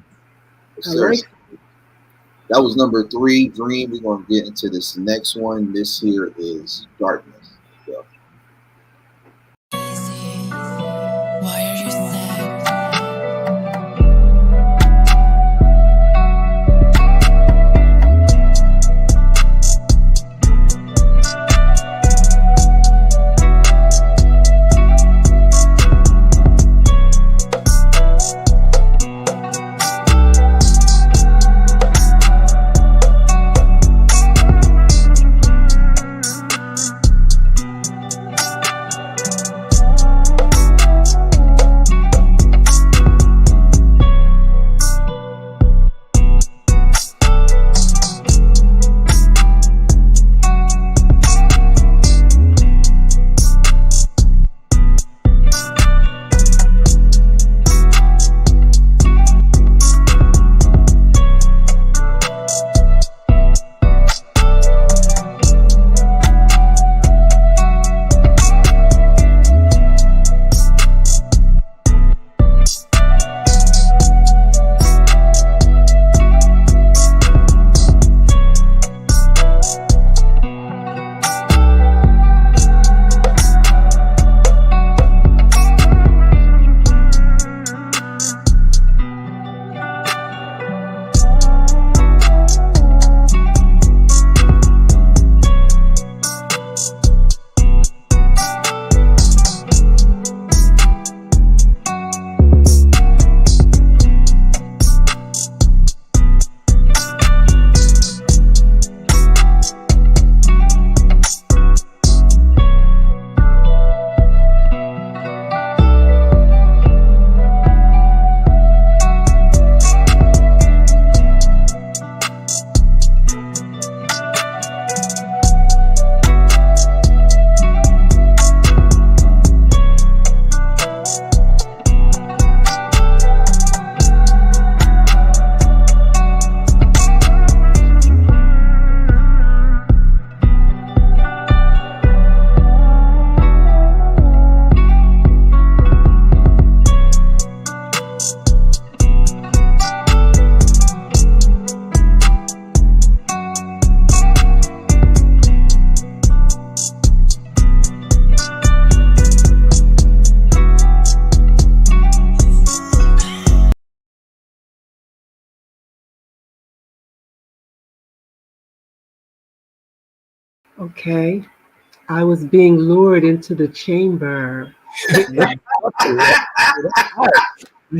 That was number 3, Dream. We're going to get into this next one. This here is Darkness. Why are you sad? Okay. I was being lured into the chamber. I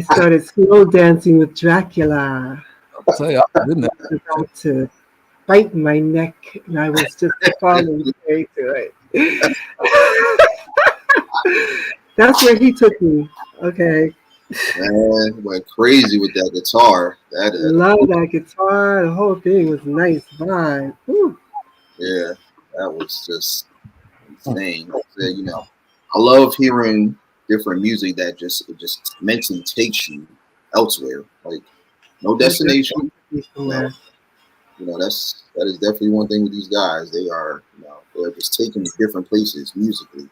started slow dancing with Dracula. I'll tell you, I was in there. He was about to bite my neck, and I was just falling prey to it. That's where he took me. Okay. Man, went crazy with that guitar. Love that guitar. The whole thing was nice vibe. Ooh. Yeah, that was just insane. So, I love hearing different music that just mentally takes you elsewhere. Like no destination. That is definitely one thing with these guys. They are, they're just taking different places musically.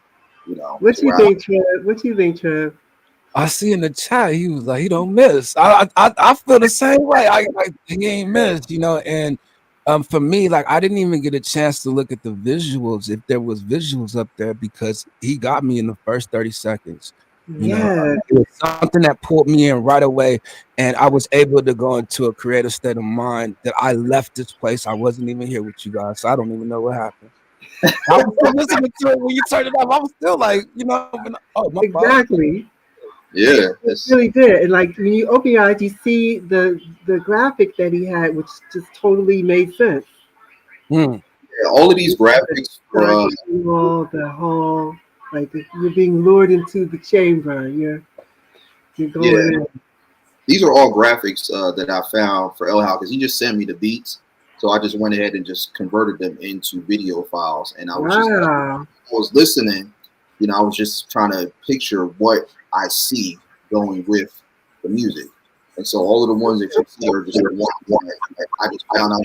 What you think, Trev? What you think, Trev? I see in the chat he was like, he don't miss. I feel the same way. He ain't missed, and for me, like I didn't even get a chance to look at the visuals if there was visuals up there because he got me in the first 30 seconds. Yeah. It was something that pulled me in right away, and I was able to go into a creative state of mind that I left this place. I wasn't even here with you guys, so I don't even know what happened. I was still listening to it when you turned it off. I was still like, my exactly. Yeah, it really did. And like when you open your eyes, you see the graphic that he had, which just totally made sense. Yeah, all of these graphics from the whole like you're being lured into the chamber. You're going in. These are all graphics that I found for Elhad because he just sent me the beats. So I just went ahead and just converted them into video files. And I was I was listening, I was just trying to picture what I see going with the music. And so all of the ones that you see are just one. I just found out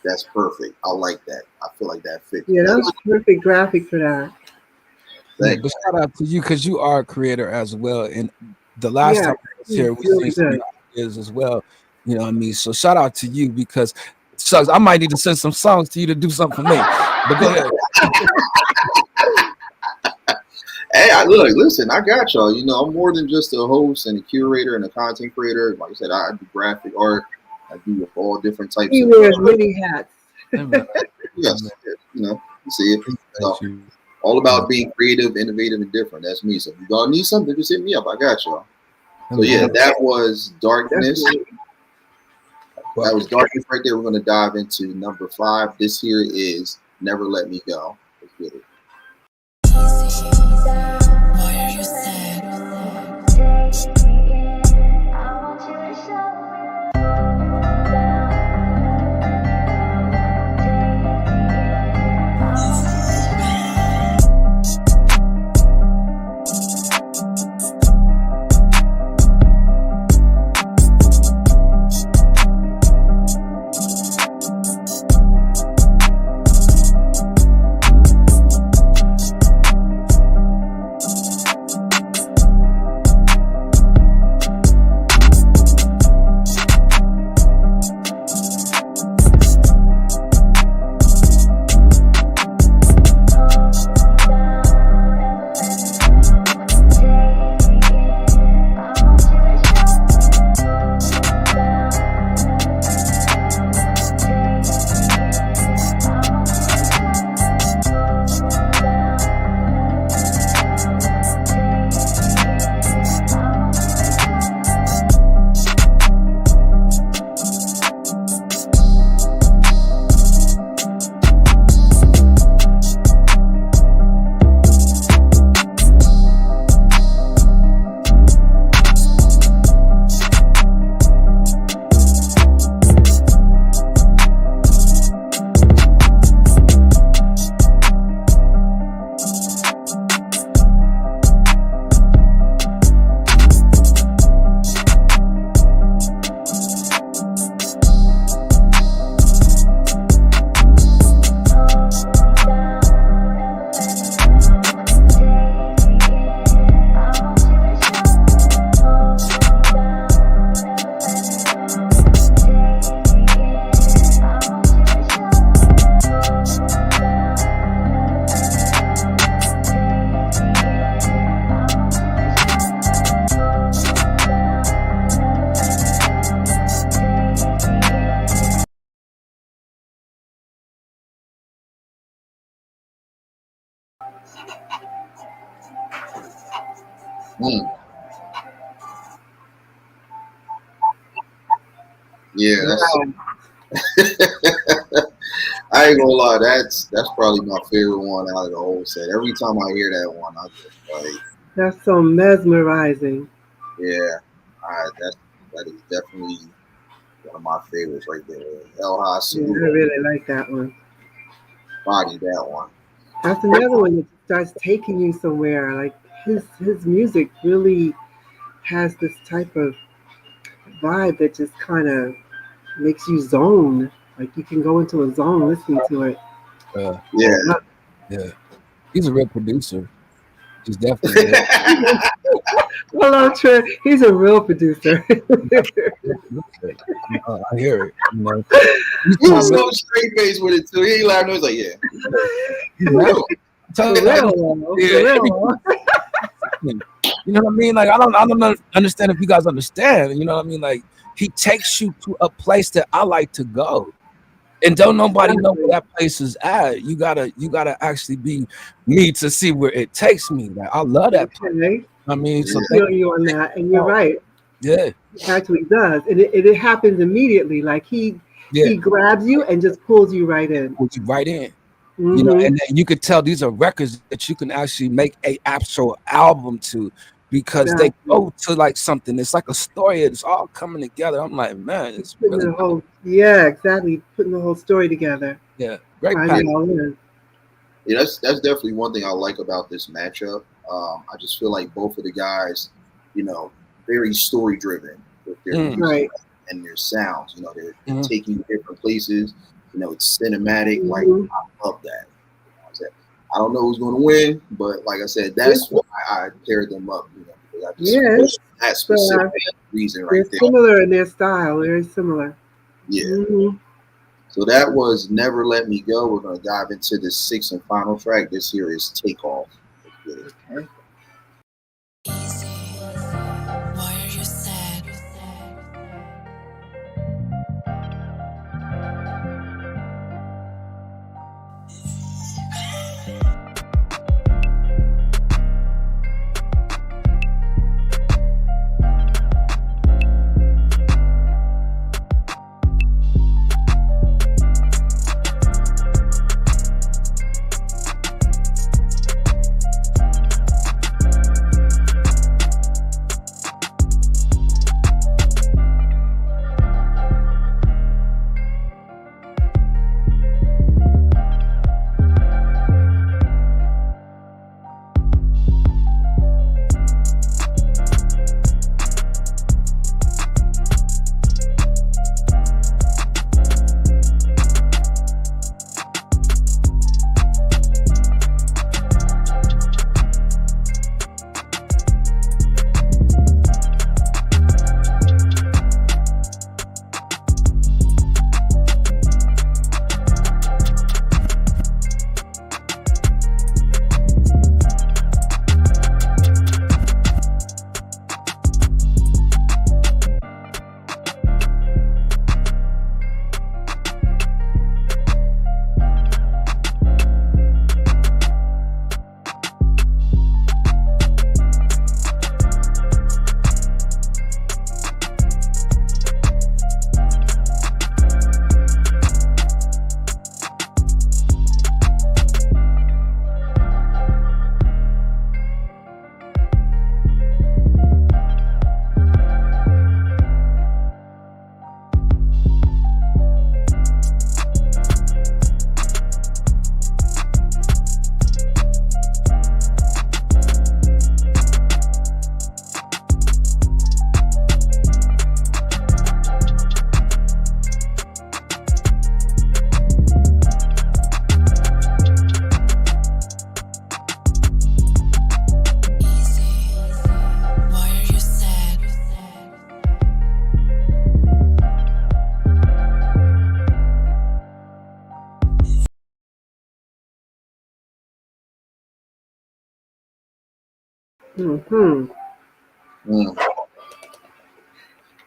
that's perfect. I like that. I feel like that fits. Yeah, that was a perfect graphic for that. But shout out to you because you are a creator as well. And the last time I was here, we seen some ideas as well. You know what I mean? So shout out to you because sucks. I might need to send some songs to you to do something for me. But go ahead. Hey, listen, I got y'all. I'm more than just a host and a curator and a content creator. Like I said, I do graphic art. I do all different types he wears many hats. Yes, you see it. All about being creative, innovative, and different. That's me. So if you all need something, just hit me up. I got y'all. So yeah, that was Darkness. That was Darkness right there. We're going to dive into number 5. This here is Never Let Me Go. Let's get it. Why are you sad? Mm. Yeah, I ain't gonna lie, that's probably my favorite one out of the whole set. Every time I hear that one, I just like, That's so mesmerizing. yeah, that is definitely one of my favorites right there. El Ha Yeah, I Salute, really like that one. body that one. That's another one that starts taking you somewhere. Like his music really has this type of vibe that just kind of makes you zone. Like you can go into a zone listening to it. Yeah. Yeah. He's a real producer. He's definitely Hello, Trent. He's a real producer. I hear it. You know, He was so straight faced with it too. He ain't laughing. He was like, "Yeah, For real. You know what I mean? Like I don't understand if you guys understand. You know what I mean? Like he takes you to a place that I like to go, and don't nobody know where that place is at. You gotta actually be me to see where it takes me. Like I love that place. Okay. I mean, so I feel you on that, and you're right. Yeah, it actually does, and it happens immediately. Like he grabs you and just pulls you right in. Pulls you right in. Mm-hmm. You know, and then you could tell these are records that you can actually make a actual album to, because they go to like something. It's like a story. It's all coming together. I'm like, man, it's putting really the whole exactly putting the whole story together. Yeah, great. Yeah, that's definitely one thing I like about this matchup. I just feel like both of the guys, you know, very story driven with their music and their sounds. You know, they're taking you different places. You know, it's cinematic. Like I love that. I don't know who's going to win, but like I said, that's why I paired them up. You know, because I just that specific reason right there. Similar in their style, very similar. Yeah. So that was Never Let Me Go. We're going to dive into the sixth and final track. This here is Take Off. Okay. Easy. Why are you sad?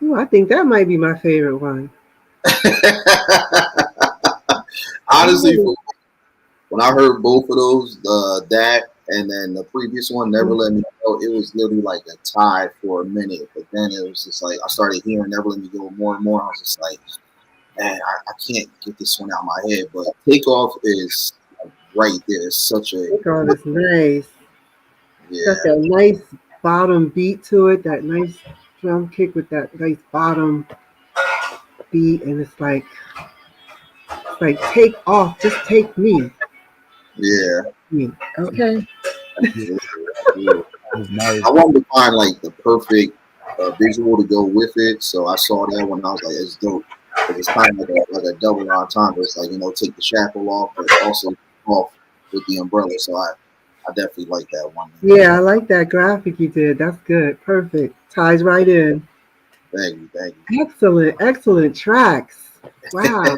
Ooh, I think that might be my favorite one. Honestly, when I heard both of those, that And then the previous one, Never Let Me Go, it was literally like a tie for a minute. But then it was just like I started hearing Never Let Me Go more and more. I was just like, man, I can't get this one out of my head. But Takeoff is right there. It's such a Takeoff is nice. yeah. Got that nice bottom beat to it, that nice drum kick with that nice bottom beat, and it's like take off, just take me. Yeah. Okay. Yeah. I wanted to find like the perfect visual to go with it, so I saw that one. I was like, "It's dope." But it's kind of like a double entendre. It's like take the shackle off, but also off with the umbrella. So I definitely like that one. Yeah, I like that graphic you did. That's good. Perfect. Ties right in. Thank you. Excellent tracks. Wow.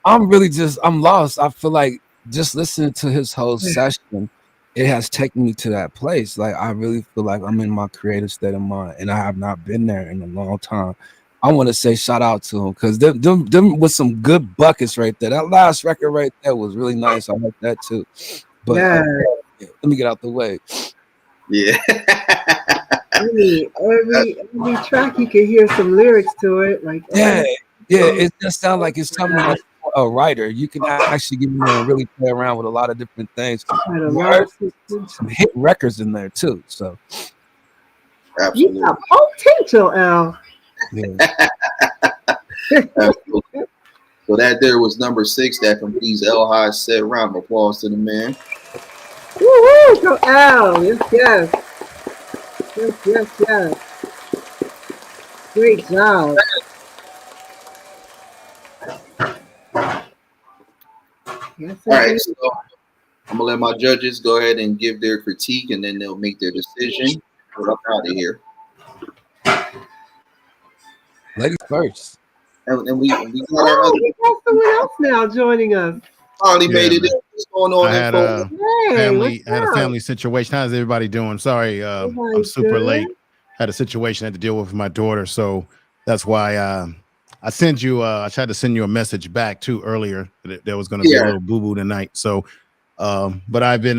I'm really I'm lost. I feel like just listening to his whole session, it has taken me to that place. Like I really feel like I'm in my creative state of mind, and I have not been there in a long time. I want to say shout out to him because them was some good buckets right there. That last record right there was really nice. I like that too. But let me get out the way. Yeah. every track you can hear some lyrics to it. Like it just sounds like it's something like a writer. You can actually get in there and really play around with a lot of different things. Some hit records in there too. So absolutely. You got potential, L. Yeah. So that there was number 6 that completes Elhad57. Round of applause to the man. Woo-hoo! Go L. Yes. Great job. Yes, all right, so I'm gonna let my judges go ahead and give their critique, and then they'll make their decision. We're up out of here. Ladies first. And we got we got someone else now joining us. Finally made it. What's going on? I had a family situation. How's everybody doing? Sorry, I'm super late. Had a situation I had to deal with my daughter, so that's why I sent you. I tried to send you a message back too earlier. There was going to be a little boo boo tonight. So, but I've been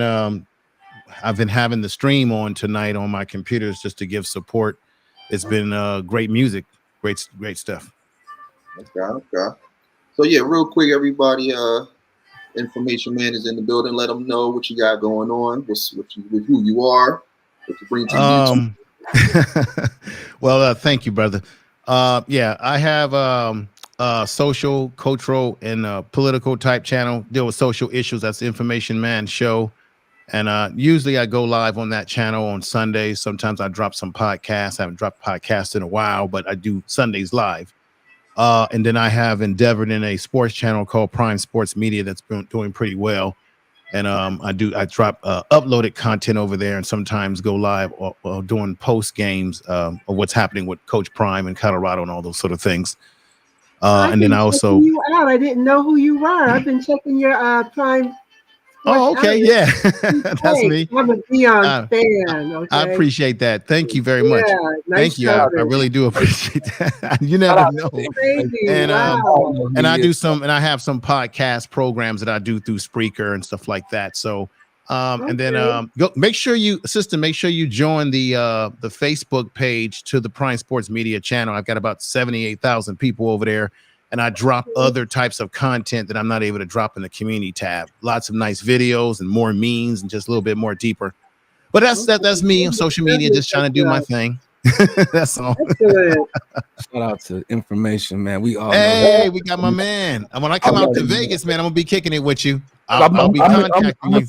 having the stream on tonight on my computers just to give support. It's been great music, great stuff. Okay. So yeah, real quick, everybody. Information man is in the building. Let them know what you got going on. Who you are. What you bring to YouTube. Well, thank you, brother. Yeah, I have a social, cultural, and political type channel. Deal with social issues. That's the Information Man Show. And usually I go live on that channel on Sundays. Sometimes I drop some podcasts. I haven't dropped podcasts in a while, but I do Sundays live. And then I have endeavored in a sports channel called Prime Sports Media that's been doing pretty well. And I drop uploaded content over there and sometimes go live or doing post games of what's happening with Coach Prime in Colorado and all those sort of things. And then I also I didn't know who you were. I've been checking your Prime. Oh, okay, yeah, that's me. I'm a Dion fan. Okay? I appreciate that. Thank you very much. Nice Thank you. I really do appreciate that. You never know. And and I do and I have some podcast programs that I do through Spreaker and stuff like that. So and then make sure you join the Facebook page to the Prime Sports Media channel. I've got about 78,000 people over there. And I drop other types of content that I'm not able to drop in the community tab. Lots of nice videos and more memes and just a little bit more deeper. But that's me on social media, just trying to do my thing. That's all. Shout out to Information Man. We all know we got my man. And when I come out to Vegas, man, I'm gonna be kicking it with you. I'll be contacting you.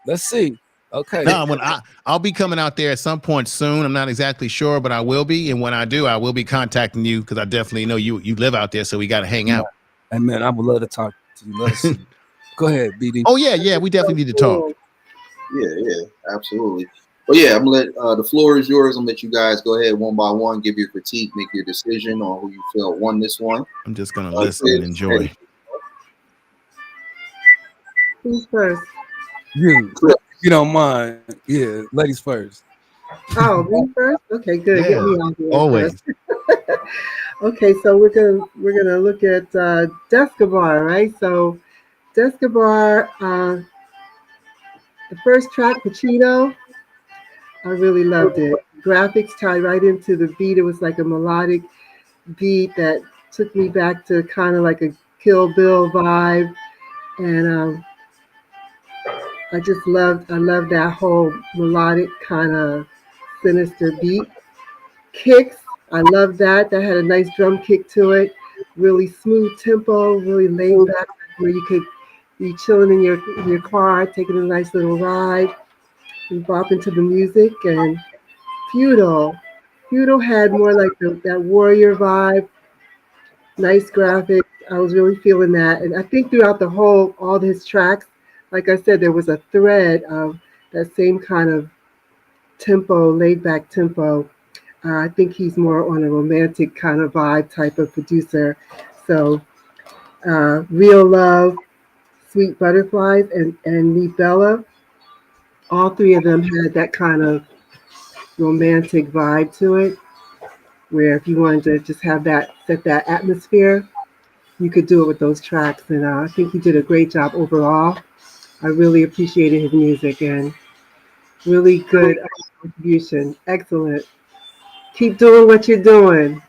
Let's see. Okay. No, I'll be coming out there at some point soon. I'm not exactly sure, but I will be. And when I do, I will be contacting you because I definitely know you live out there, so we got to hang out. Hey man, I would love to talk to you. Go ahead, BD. Oh yeah, we definitely need to talk. Yeah, absolutely. Well, yeah, I'm gonna let the floor is yours. I'm gonna let you guys go ahead one by one, give your critique, make your decision on who you feel won this one. I'm just gonna listen and enjoy. Who's first? You don't mind. Yeah, ladies first. Oh, me first? Okay, good. Yeah, get me on here always. Okay, so we're gonna look at Descopar, right? So Descopar The first track, Pacino, I really loved it. Graphics tied right into the beat. It was like a melodic beat that took me back to kind of like a Kill Bill vibe. And I loved that whole melodic kind of sinister beat. Kicks, I love that. That had a nice drum kick to it. Really smooth tempo, really laid back, where you could be chilling in your car, taking a nice little ride, and bop into the music. And Feudal, Feudal had more like that warrior vibe, nice graphics. I was really feeling that, and I think throughout all his tracks, like I said, there was a thread of that same kind of tempo, laid back tempo. I think he's more on a romantic kind of vibe type of producer. So, Real Love, Sweet Butterflies, and Meet Bella, all three of them had that kind of romantic vibe to it, where if you wanted to just have that, set that atmosphere, you could do it with those tracks. And I think he did a great job overall. I really appreciated his music and really good contribution. Excellent. Keep doing what you're doing.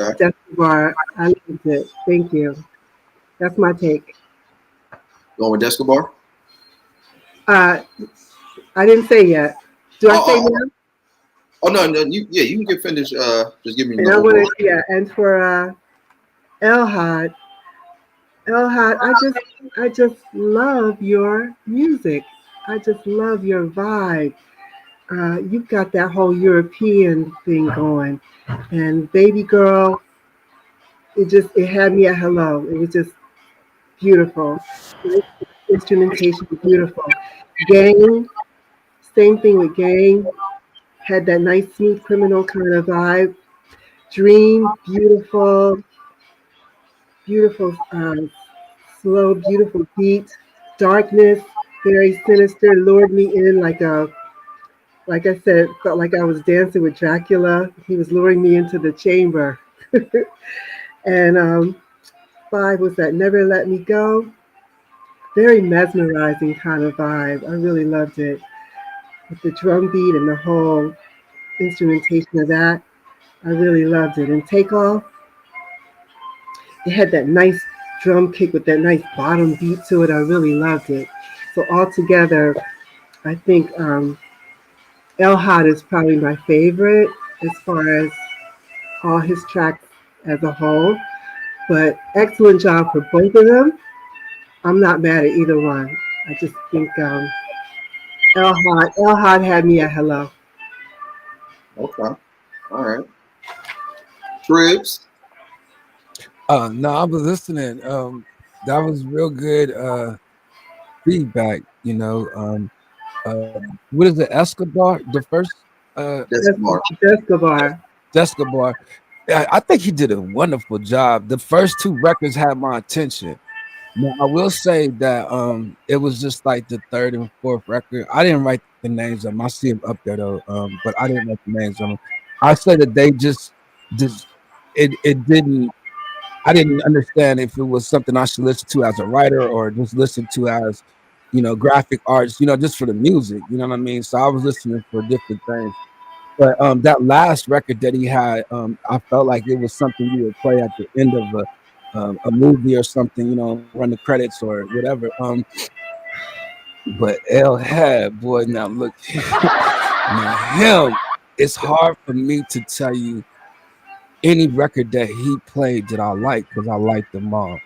Okay. Descopar, I loved it. Thank you. That's my take. Going with Descopar? Uh, I didn't say yet. Do I say Oh, now? no, you can get finished. Just give me And the I want overall. to, yeah. And for Elhad, Elhad, I just love your music. I just love your vibe. You've got that whole European thing going, and Baby Girl, it had me at hello. It was just beautiful. Instrumentation, beautiful. Gang, same thing with Gang. Had that nice smooth criminal kind of vibe. Dream, beautiful, beautiful, slow, beautiful beat. Darkness, very sinister, lured me in like I said, felt like I was dancing with Dracula. He was luring me into the chamber. And five was that Never Let Me Go. Very mesmerizing kind of vibe. I really loved it. With the drum beat and the whole instrumentation of that, I really loved it. And Takeoff, it had that nice drum kick with that nice bottom beat to it. I really loved it. So altogether, I think El Hot is probably my favorite as far as all his tracks as a whole. But excellent job for both of them. I'm not mad at either one. I just think El Hot had me at hello. Okay. All right. Tribs. No, I was listening. That was real good feedback. What is it? Escobar, the first Descopar. Descopar. Descobar. I think he did a wonderful job. The first two records had my attention. Now, I will say that it was just like the third and fourth record. I didn't write the names of them. I see them up there though, but I didn't write the names of them. I say that they just it didn't. I didn't understand if it was something I should listen to as a writer or just listen to as, graphic arts, just for the music. You know what I mean? So I was listening for different things. But that last record that he had, I felt like it was something you would play at the end of a movie or something, run the credits or whatever. But El had, boy, now look, now him, it's hard for me to tell you any record that he played that I like because I like them all.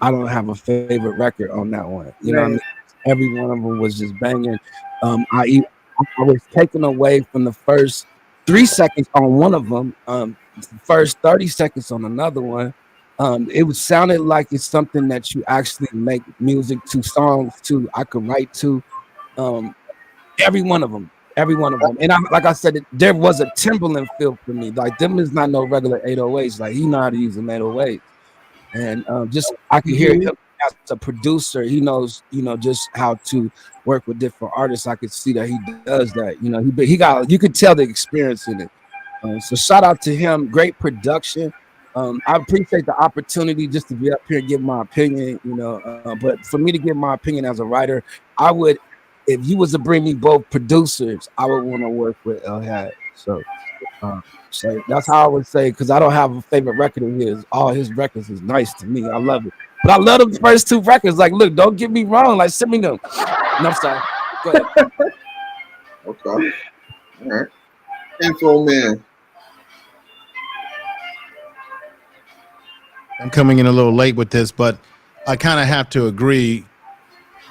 I don't have a favorite record on that one. You know what I mean? Every one of them was just banging. I was taken away from the first 3 seconds on one of them, first 30 seconds on another one. It was sounded like it's something that you actually make music to, songs to, I could write to. Every one of them. And like I said, there was a Timberland feel for me. Like them is not no regular 808s. Like he know how to use an 808. And just I could hear him as a producer. He knows, just how to work with different artists. I could see that he does that. He got, you could tell the experience in it. So shout out to him. Great production. I appreciate the opportunity just to be up here and give my opinion. But for me to give my opinion as a writer, I would if you was to bring me both producers, I would want to work with Elhad. So that's how I would say, because I don't have a favorite record of his. All his records is nice to me. I love it. But I love the first 2 records. Like, look, don't get me wrong. Like, send me them. No, I'm sorry. Go ahead. Okay. All right. Info man. I'm coming in a little late with this, but I kind of have to agree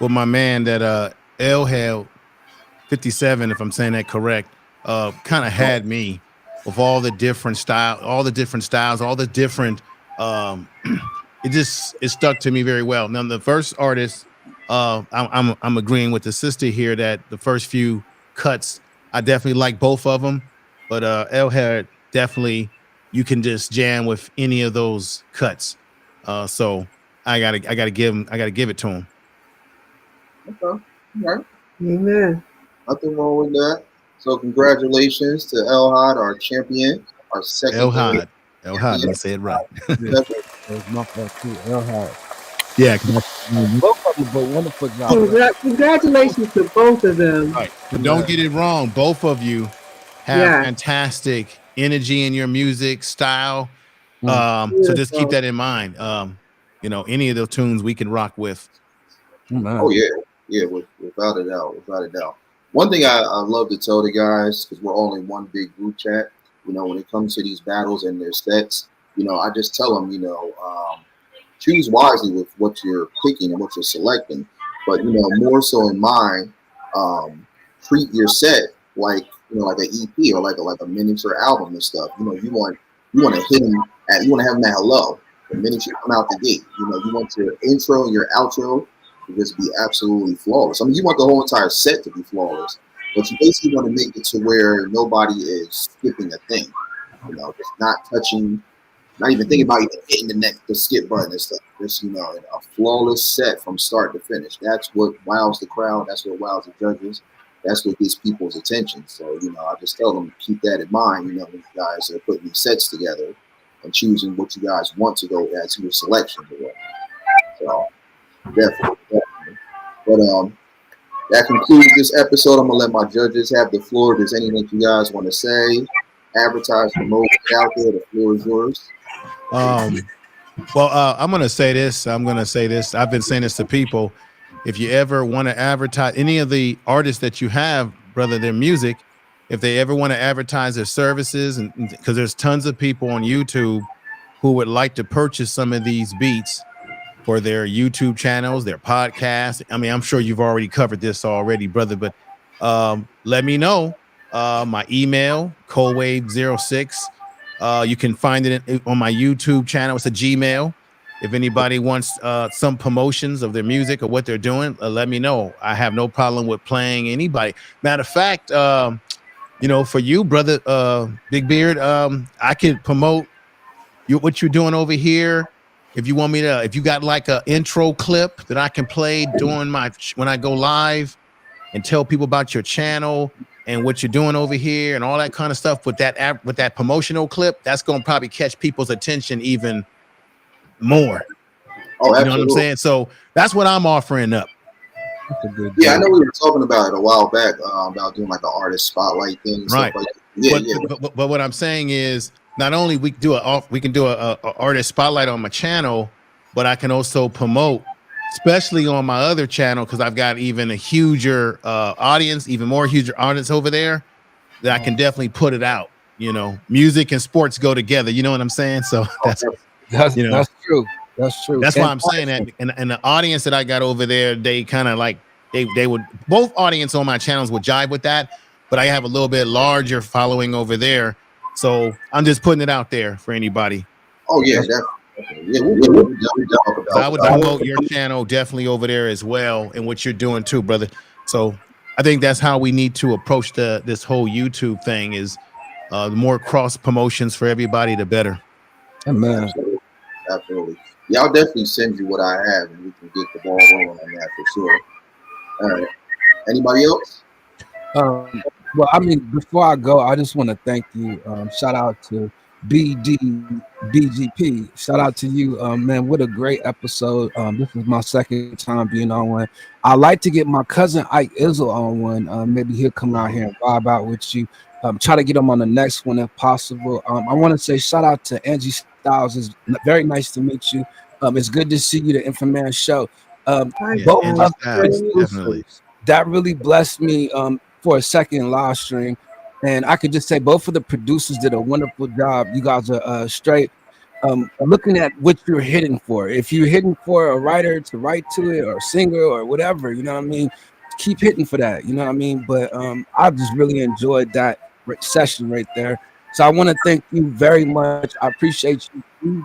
with my man that Elhad57, if I'm saying that correct, kind of had me with all the different styles, all the different it stuck to me very well. Now the first artist, I'm agreeing with the sister here that the first few cuts, I definitely like both of them, but Elhad definitely, you can just jam with any of those cuts. So I gotta give it to him. Okay. All right. Amen. Nothing wrong with that. So congratulations to Elhad, our champion, our second. Elhad, let's say it right. That's my fault too. Elhad. Yeah. Both of them, but wonderful job. Congratulations to both of them. Right. Don't get it wrong. Both of you have fantastic energy in your music style. So just keep that in mind. Any of those tunes we can rock with. Oh yeah, without a doubt. One thing I love to tell the guys, because we're all in one big group chat, when it comes to these battles and their sets, I just tell them, choose wisely with what you're picking and what you're selecting. But more so in mine, treat your set like like an EP or like a miniature album and stuff. You want to hit them you want to have them at hello the minute you come out the gate. You want your intro and your outro to just be absolutely flawless. I mean, you want the whole entire set to be flawless, but you basically want to make it to where nobody is skipping a thing. Just not touching, not even thinking about even hitting the skip button and stuff. Just a flawless set from start to finish. That's what wows the crowd. That's what wows the judges. That's what gets people's attention. So I just tell them to keep that in mind. When you guys are putting these sets together and choosing what you guys want to go as your selection. So definitely. But that concludes this episode. I'm gonna let my judges have the floor. If there's anything you guys want to say, advertise, promote, out there, the floor is yours. Well, I'm gonna say this. I've been saying this to people. If you ever want to advertise any of the artists that you have, brother, their music, if they ever want to advertise their services, and because there's tons of people on YouTube who would like to purchase some of these beats for their YouTube channels, their podcasts. I mean, I'm sure you've already covered this already, brother, but let me know. My email, Colwave06. You can find it on my YouTube channel. It's a Gmail. If anybody wants some promotions of their music or what they're doing, let me know. I have no problem with playing anybody. Matter of fact, for you, brother, Big Beard, I could promote what you're doing over here. If you want me to, if you got like an intro clip that I can play during when I go live and tell people about your channel and what you're doing over here and all that kind of stuff with that promotional clip, that's going to probably catch people's attention even more. Oh, absolutely. You know what I'm saying? So that's what I'm offering up. Yeah, I know we were talking about it a while back about doing like an artist spotlight thing. Right. Like but what I'm saying is, not only we can do a artist spotlight on my channel, but I can also promote, especially on my other channel, because I've got even a huger audience, even more huger audience over there, that I can definitely put it out. Music and sports go together. You know what I'm saying? So that's true. That's true. That's why I'm saying that. And the audience that I got over there, they kind of like they would, both audience on my channels would jive with that, but I have a little bit larger following over there. So I'm just putting it out there for anybody. Oh yeah, definitely. Yeah, I would promote your channel definitely over there as well, and what you're doing too, brother. So I think that's how we need to approach this whole YouTube thing. Is the more cross promotions for everybody, the better. Amen. Absolutely. Yeah, I'll definitely send you what I have, and we can get the ball rolling on that for sure. All right. Anybody else? Well, I mean, before I go, I just want to thank you. Shout out to B.D.B.G.P. Shout out to you, man. What a great episode. This is my second time being on one. I like to get my cousin Ike Izzle on one. Maybe he'll come out here and vibe out with you. Try to get him on the next one if possible. I want to say shout out to Anjie Stylez. It's very nice to meet you. It's good to see you, the Infoman show. Yeah, Both Anjie of Stylez, the definitely. producers, that really blessed me for a second live stream. And I could just say both of the producers did a wonderful job. You guys are straight looking at what you're hitting for. If you're hitting for a writer to write to it or a singer or whatever, you know what I mean? Keep hitting for that, you know what I mean? But I just really enjoyed that session right there. So I want to thank you very much. I appreciate you,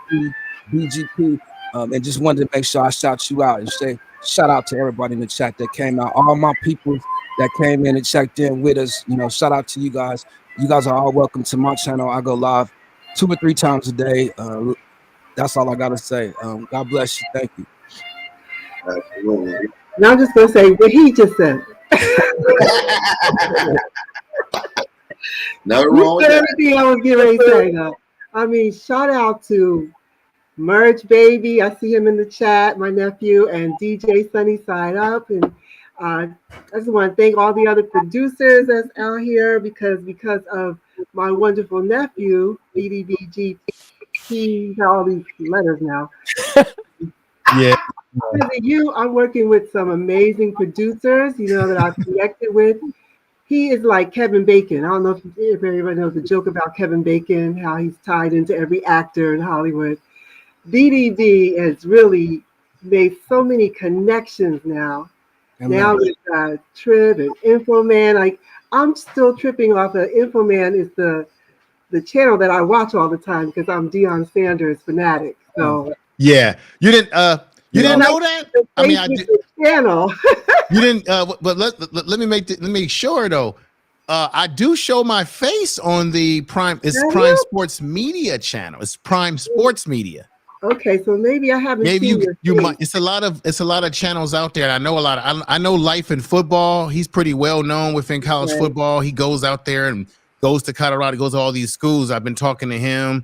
B.D.B.G.P. And just wanted to make sure I shout you out and say shout out to everybody in the chat that came out, all my people that came in and checked in with us. You know, shout out to you guys. You guys are all welcome to my channel. I go live 2 or 3 times a day. That's all I gotta say. God bless you. Thank you. Absolutely. Now I'm just gonna say what he just said. Nothing You wrong with said that. everything I was getting ready to say. Though. I mean, shout out to Merge Baby. I see him in the chat, my nephew, and DJ Sunny Side Up. And I just want to thank all the other producers that's out here because of my wonderful nephew, B.D.B.G.P. All these letters now. Yeah. Because of you, I'm working with some amazing producers, you know, that I've connected with. He is like Kevin Bacon. I don't know if everybody knows the joke about Kevin Bacon, how he's tied into every actor in Hollywood. B.D.B. has really made so many connections now. Amen. Now with Trib and Infoman, like I'm still tripping off of Infoman is the channel that I watch all the time because I'm Deion Sanders fanatic. So Yeah. You didn't know that? I mean, the channel. you didn't but let me make sure though. I do show my face on the Prime. It's Prime Sports Media channel. It's Prime Sports Media. Okay, so maybe I haven't seen you might. It's a lot of channels out there. And I know a lot of. I know Life in Football. He's pretty well known within college football. He goes out there and goes to Colorado. Goes to all these schools. I've been talking to him.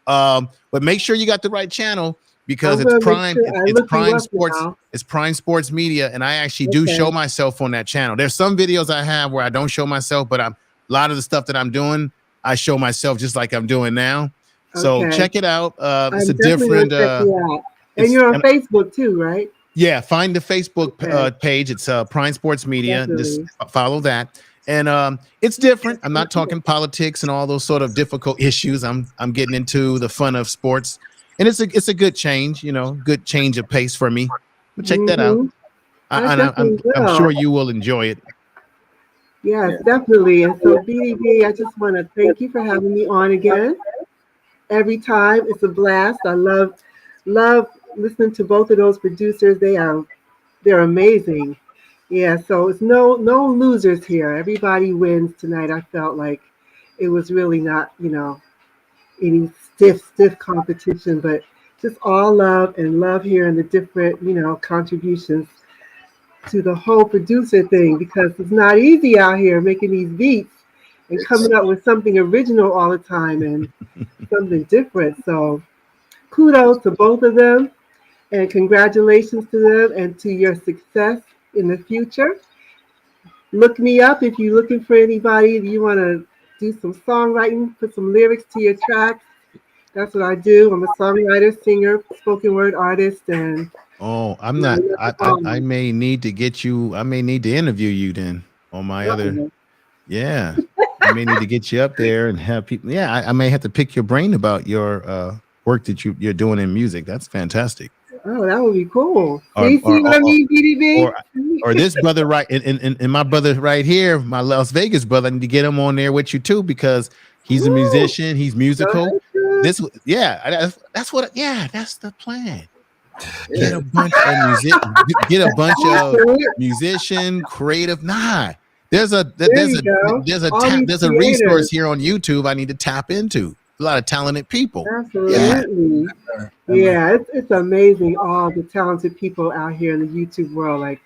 But make sure you got the right channel because it's Prime. It's Prime Sports. Now. It's Prime Sports Media, and I actually do show myself on that channel. There's some videos I have where I don't show myself, but a lot of the stuff that I'm doing, I show myself just like I'm doing now. So check it out. It's a different. And you're on Facebook too, right? Yeah, find the Facebook page. It's Prime Sports Media. Just follow that, and it's different. I'm not talking politics and all those sort of difficult issues. I'm getting into the fun of sports, and it's a good change. You know, good change of pace for me. But check that out. I'm sure you will enjoy it. Yes, definitely. And so, B.D.B., I just want to thank you for having me on again. Every time it's a blast. I love listening to both of those producers. They're amazing. Yeah, so it's no losers here. Everybody wins tonight. I felt like it was really not, any stiff competition, but just all love and love here and the different, contributions to the whole producer thing because it's not easy out here making these beats and coming up with something original all the time and something different. So kudos to both of them and congratulations to them and to your success in the future. Look me up if you're looking for anybody. If you want to do some songwriting, put some lyrics to your tracks. That's what I do. I'm a songwriter, singer, spoken word artist, and I'm not. I may need to get you. I may need to interview you then on my other. Yeah, I may need to get you up there and have people. Yeah, I may have to pick your brain about your work that you're doing in music. That's fantastic. Oh, that would be cool. See what I mean, B.D.B.? Or this brother right and my brother right here, my Las Vegas brother. I need to get him on there with you too because he's a musician. He's musical. That's what. Yeah, that's the plan. Get a bunch of musician, creative. Nah, there's a resource here on YouTube I need to tap into. A lot of talented people. Absolutely. Yeah, it's amazing all the talented people out here in the YouTube world. Like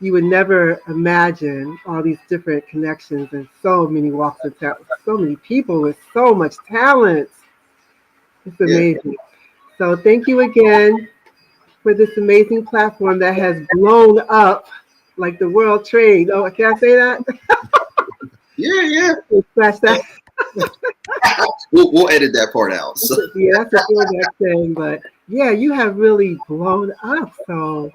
you would never imagine all these different connections and so many walks of talent, so many people with so much talent. It's amazing. So thank you again for this amazing platform that has blown up like the World Trade. Oh, can I say that? Yeah. Scratch that. We'll edit that part out. So. Yeah, that's a throwback thing. But yeah, you have really blown up. So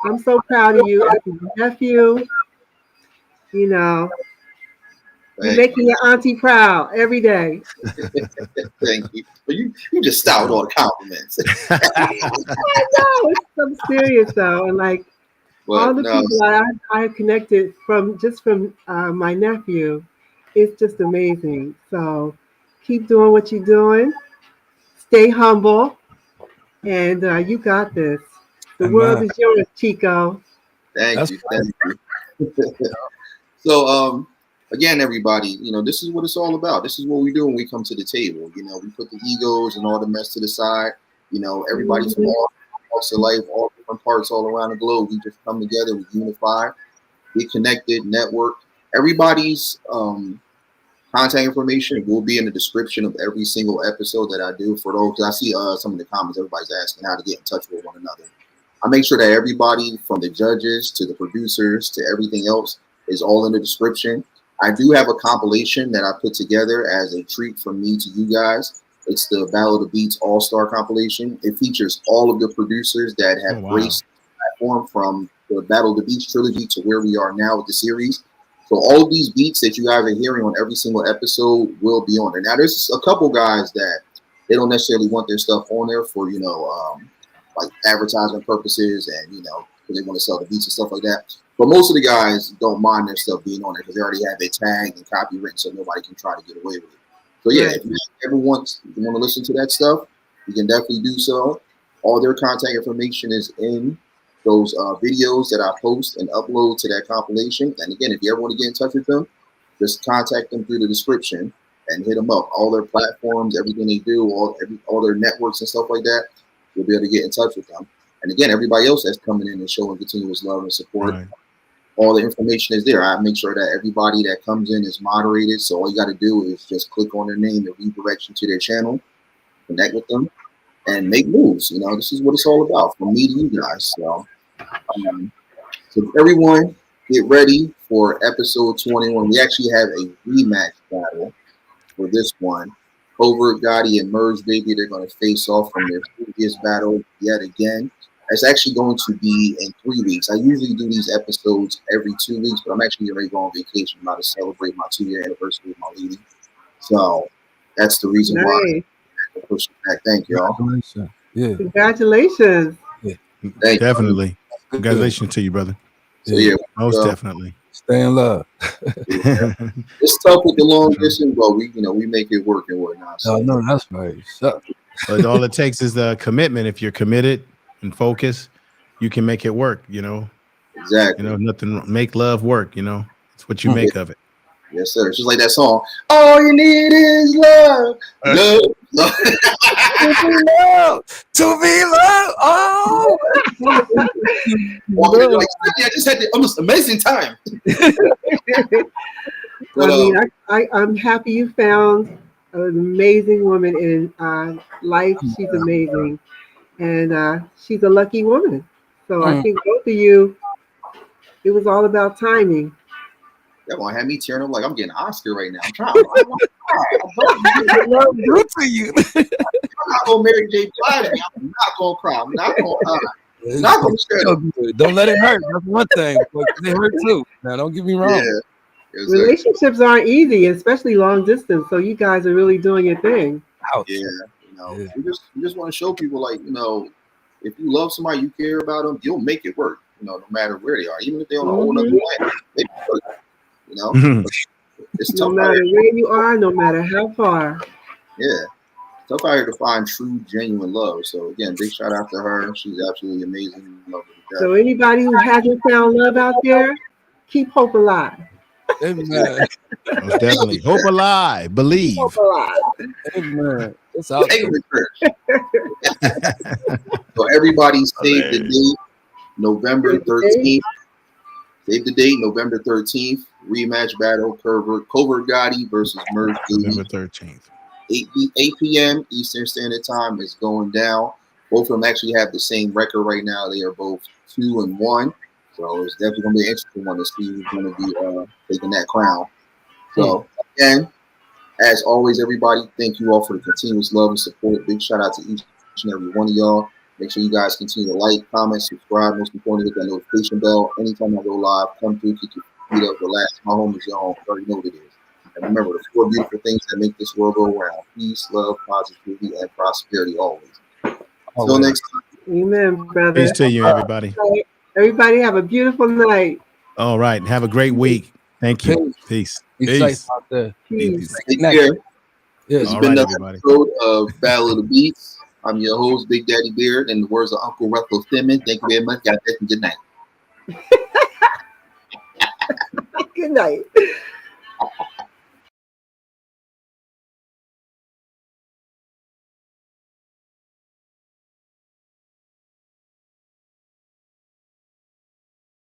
I'm so proud of you as a nephew. You know, you're making your auntie proud every day. Thank you. But you just styled all the compliments. I know it's so serious though, and like all the people I connected from my nephew, it's just amazing. So keep doing what you're doing. Stay humble, and you got this. The world is yours, Chico. Thank you. So again, everybody, this is what it's all about. This is what we do when we come to the table. We put the egos and all the mess to the side. Everybody from all walks of life, all different parts all around the globe. We just come together, we unify, get connected, network. Everybody's contact information will be in the description of every single episode that I do. For those, because I see some of the comments, everybody's asking how to get in touch with one another. I make sure that everybody, from the judges to the producers to everything else, is all in the description. I do have a compilation that I put together as a treat from me to you guys. It's the Battle of the Beats All-Star compilation. It features all of the producers that have graced the platform from the Battle of the Beats trilogy to where we are now with the series. So all of these beats that you guys are hearing on every single episode will be on there. Now, there's a couple guys that they don't necessarily want their stuff on there for, like advertisement purposes and, because they want to sell the beats and stuff like that. But most of the guys don't mind their stuff being on there because they already have it tagged and copywritten, so nobody can try to get away with it. So yeah, if you ever want to listen to that stuff, you can definitely do so. All their contact information is in those videos that I post and upload to that compilation. And again, if you ever want to get in touch with them, just contact them through the description and hit them up. All their platforms, everything they do, all their networks and stuff like that, you'll be able to get in touch with them. And again, everybody else that's coming in and showing continuous love and support, all the information is there. I make sure that everybody that comes in is moderated. So all you got to do is just click on their name and redirect you to their channel, connect with them, and make moves. This is what it's all about from me to you guys. So everyone, get ready for episode 21. We actually have a rematch battle for this one. Covert Gotti and Merge Baby, they're going to face off from their previous battle yet again. It's actually going to be in 3 weeks. I usually do these episodes every 2 weeks, but I'm actually getting ready to go on vacation. I'm about to celebrate my 2-year anniversary of my lady. So that's the reason why I had to push it back. Thank you all. Congratulations. Yeah. Definitely. Congratulations to you, brother. So yeah, most definitely. Stay in love. It's tough with the long distance, but we make it work and whatnot. So. Oh, no, that's right. But all it takes is the commitment. If you're committed and focused, you can make it work. Exactly. Nothing. Make love work. It's what you make of it. Yes, sir. It's just like that song. All you need is love. Love. To be loved. Oh. Walking like, I just had the almost amazing time. I'm happy you found an amazing woman in life. She's amazing. And she's a lucky woman. So I think both of you, it was all about timing. That gonna have me tearing up like I'm getting an Oscar right now. I'm trying. Good to you. I'm not gonna Mary J. Blige. I'm not gonna cry. I'm not gonna cry. Not gonna share. Don't let it hurt. That's one thing. It hurt too. Now, don't get me wrong. Yeah. Relationships aren't easy, especially long distance. So you guys are really doing your thing. Ouch. Yeah. We just want to show people, like, if you love somebody, you care about them, you'll make it work. No matter where they are, even if they're on a whole other planet, they can work. It's tough. No matter where you are, no matter how far. Yeah. Tough out here to find true, genuine love. So again, big shout out to her. She's absolutely amazing. So anybody who hasn't found love out there, keep hope alive. Amen. Most definitely. Hope alive. Believe. Hope alive. Amen. It's out there. So everybody save the date, November 13th. Save the date, November 13th. Rematch battle, Covert Gotti versus Merge Baby. November 13th. 8 p.m. Eastern Standard Time is going down. Both of them actually have the same record right now. They are both 2-1. So it's definitely going to be an interesting one to see who's going to be taking that crown. So, again, as always, everybody, thank you all for the continuous love and support. Big shout out to each and every one of y'all. Make sure you guys continue to like, comment, subscribe. Most importantly, hit that notification bell. Anytime I go live, come through, kick your feet up, relax. My home is your home. You already know what it is. And remember, the 4 beautiful things that make this world go around: peace, love, positivity, and prosperity always. Until next time. Amen, brother. Peace to you, everybody. Everybody have a beautiful night. All right. Have a great week. Thank you. Peace. Be safe out there. Peace. Take care. Yes. It's All been right, another everybody. episode of Battle of the Beats. I'm your host, Big Daddy Beard, and the words of Uncle Russell Simmons. Thank you very much. God bless and good night. Good night.